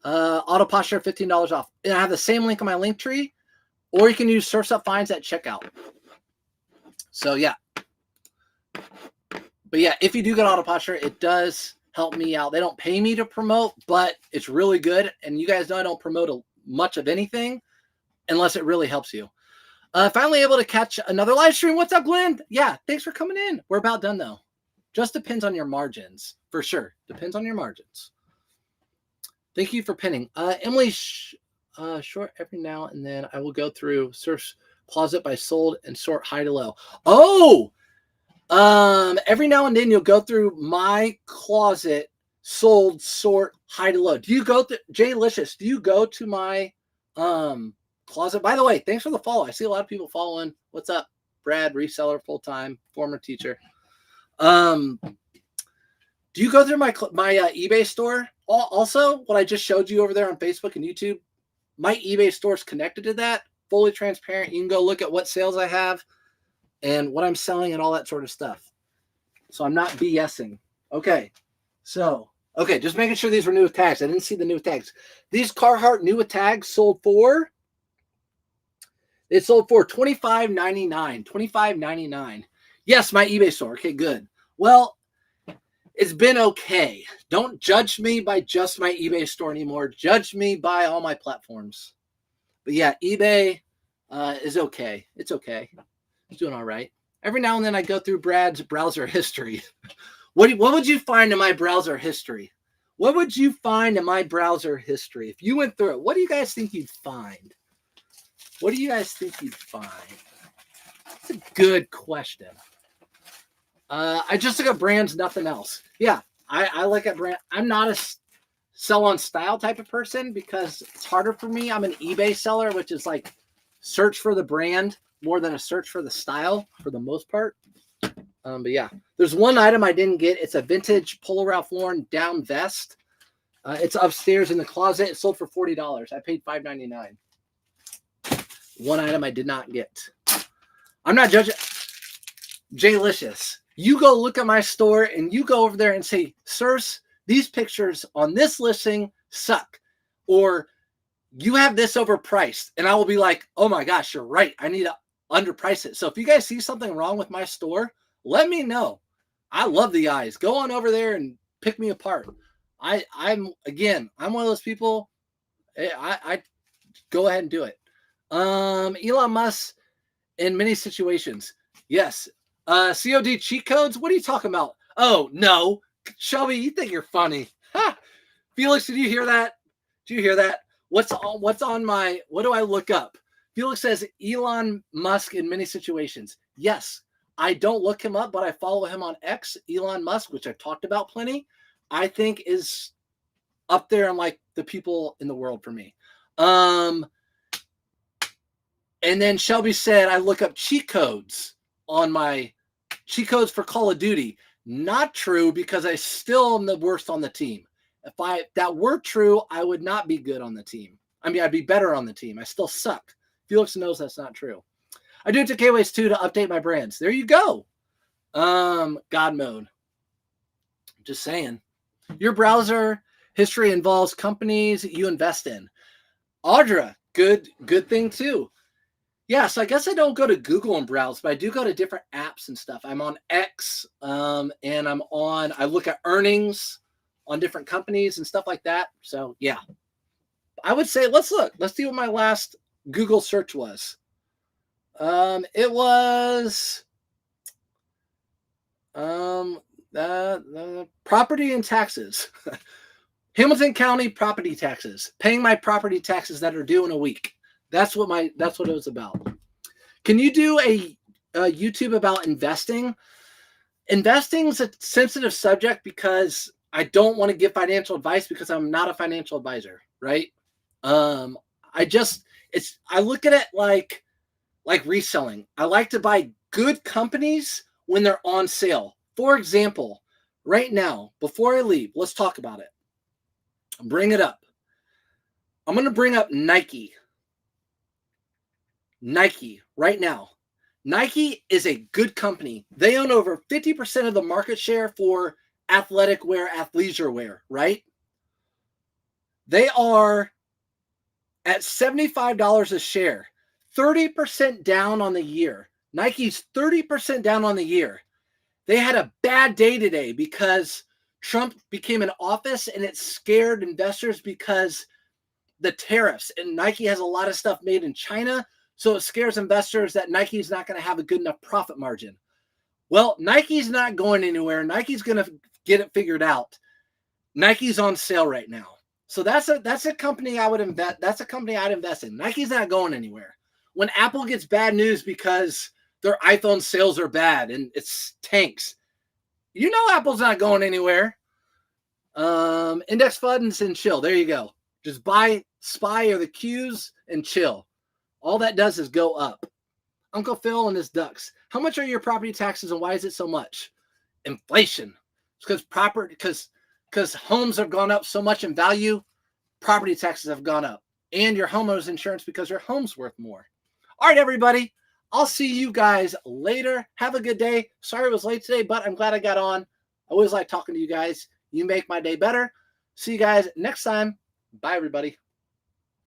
Auto posture, $15 off. And I have the same link on my link tree, or you can use Surfs Up Finds at checkout. So yeah. But yeah, if you do get auto posture, it does help me out. They don't pay me to promote, but it's really good. And you guys know I don't promote much of anything unless it really helps you. Finally able to catch another live stream. What's up, Glenn? Yeah, thanks for coming in. We're about done though. Just depends on your margins, for sure. Depends on your margins. Thank you for pinning. Emily, short every now and then I will go through search closet by sold and sort high to low. Oh, every now and then you'll go through my closet, sold, sort high to low. Do you go to J-Licious? Do you go to my closet? By the way, thanks for the follow. I see a lot of people following. What's up, Brad? Reseller, full time, former teacher. Do you go through my eBay store? Also, what I just showed you over there on Facebook and YouTube, my eBay store is connected to that, fully transparent. You can go look at what sales I have and what I'm selling and all that sort of stuff. So I'm not BSing. Okay. So, okay, just making sure these were new with tags. I didn't see the new tags. These Carhartt new with tags sold for $25.99. $25.99. Yes, my eBay store. Okay, good. Well, it's been okay. Don't judge me by just my eBay store anymore. Judge me by all my platforms. But yeah, eBay is okay. It's okay. It's doing all right. Every now and then I go through Brad's browser history. What would you find in my browser history? What would you find in my browser history? If you went through it, what do you guys think you'd find? What do you guys think you'd find? That's a good question. I just look at brands, nothing else. Yeah, I look at brand. I'm not a sell on style type of person because it's harder for me. I'm an eBay seller, which is like search for the brand more than a search for the style for the most part. But yeah, there's one item I didn't get. It's a vintage Polo Ralph Lauren down vest. It's upstairs in the closet. It sold for $40. I paid $5.99. One item I did not get. I'm not judging. J-Licious. You go look at my store and you go over there and say, sirs, these pictures on this listing suck. Or you have this overpriced. And I will be like, oh my gosh, you're right. I need to underprice it. So if you guys see something wrong with my store, let me know. I love the eyes. Go on over there and pick me apart. I'm one of those people. I go ahead and do it. Elon Musk in many situations. Yes. COD cheat codes? What are you talking about? Oh, no. Shelby, you think you're funny. Ha! Felix, did you hear that? Did you hear that? What's on my, what do I look up? Felix says Elon Musk in many situations. Yes, I don't look him up, but I follow him on X. Elon Musk, which I've talked about plenty, I think is up there on like the people in the world for me. And then Shelby said I look up cheat codes on my cheat codes for Call of Duty. Not true, because I still am the worst on the team. If that were true, I would not be good on the team. I mean, I'd be better on the team. I still suck. Felix knows that's not true. I do it to K-Ways too to update my brands. There you go. God mode. Just saying. Your browser history involves companies you invest in. Audra, good thing too. Yeah, so I guess I don't go to Google and browse, but I do go to different apps and stuff. I'm on X, and I look at earnings on different companies and stuff like that. So yeah, I would say let's see what my last Google search was. It was Property and taxes. Hamilton County property taxes. Paying my property taxes that are due in a week. That's what it was about. Can you do a YouTube about investing? Investing is a sensitive subject because I don't want to give financial advice because I'm not a financial advisor, right? I look at it like reselling. I like to buy good companies when they're on sale. For example, right now, before I leave, let's talk about it. Bring it up. I'm going to bring up Nike. Nike right now. Nike is a good company. They own over 50% of the market share for athletic wear, athleisure wear, right? They are at $75 a share, 30% down on the year. Nike's 30% down on the year. They had a bad day today because Trump became in office and it scared investors because the tariffs, and Nike has a lot of stuff made in China. So it scares investors that Nike's not going to have a good enough profit margin. Well, Nike's not going anywhere. Nike's going to get it figured out. Nike's on sale right now. So that's a company I would invest. That's a company I'd invest in. Nike's not going anywhere. When Apple gets bad news because their iPhone sales are bad and it's tanks, you know Apple's not going anywhere. Index funds and chill. There you go. Just buy SPY or the Qs and chill. All that does is go up. Uncle Phil and his ducks. How much are your property taxes and why is it so much? Inflation. It's because homes have gone up so much in value, property taxes have gone up. And your homeowner's insurance because your home's worth more. All right, everybody. I'll see you guys later. Have a good day. Sorry it was late today, but I'm glad I got on. I always like talking to you guys. You make my day better. See you guys next time. Bye, everybody.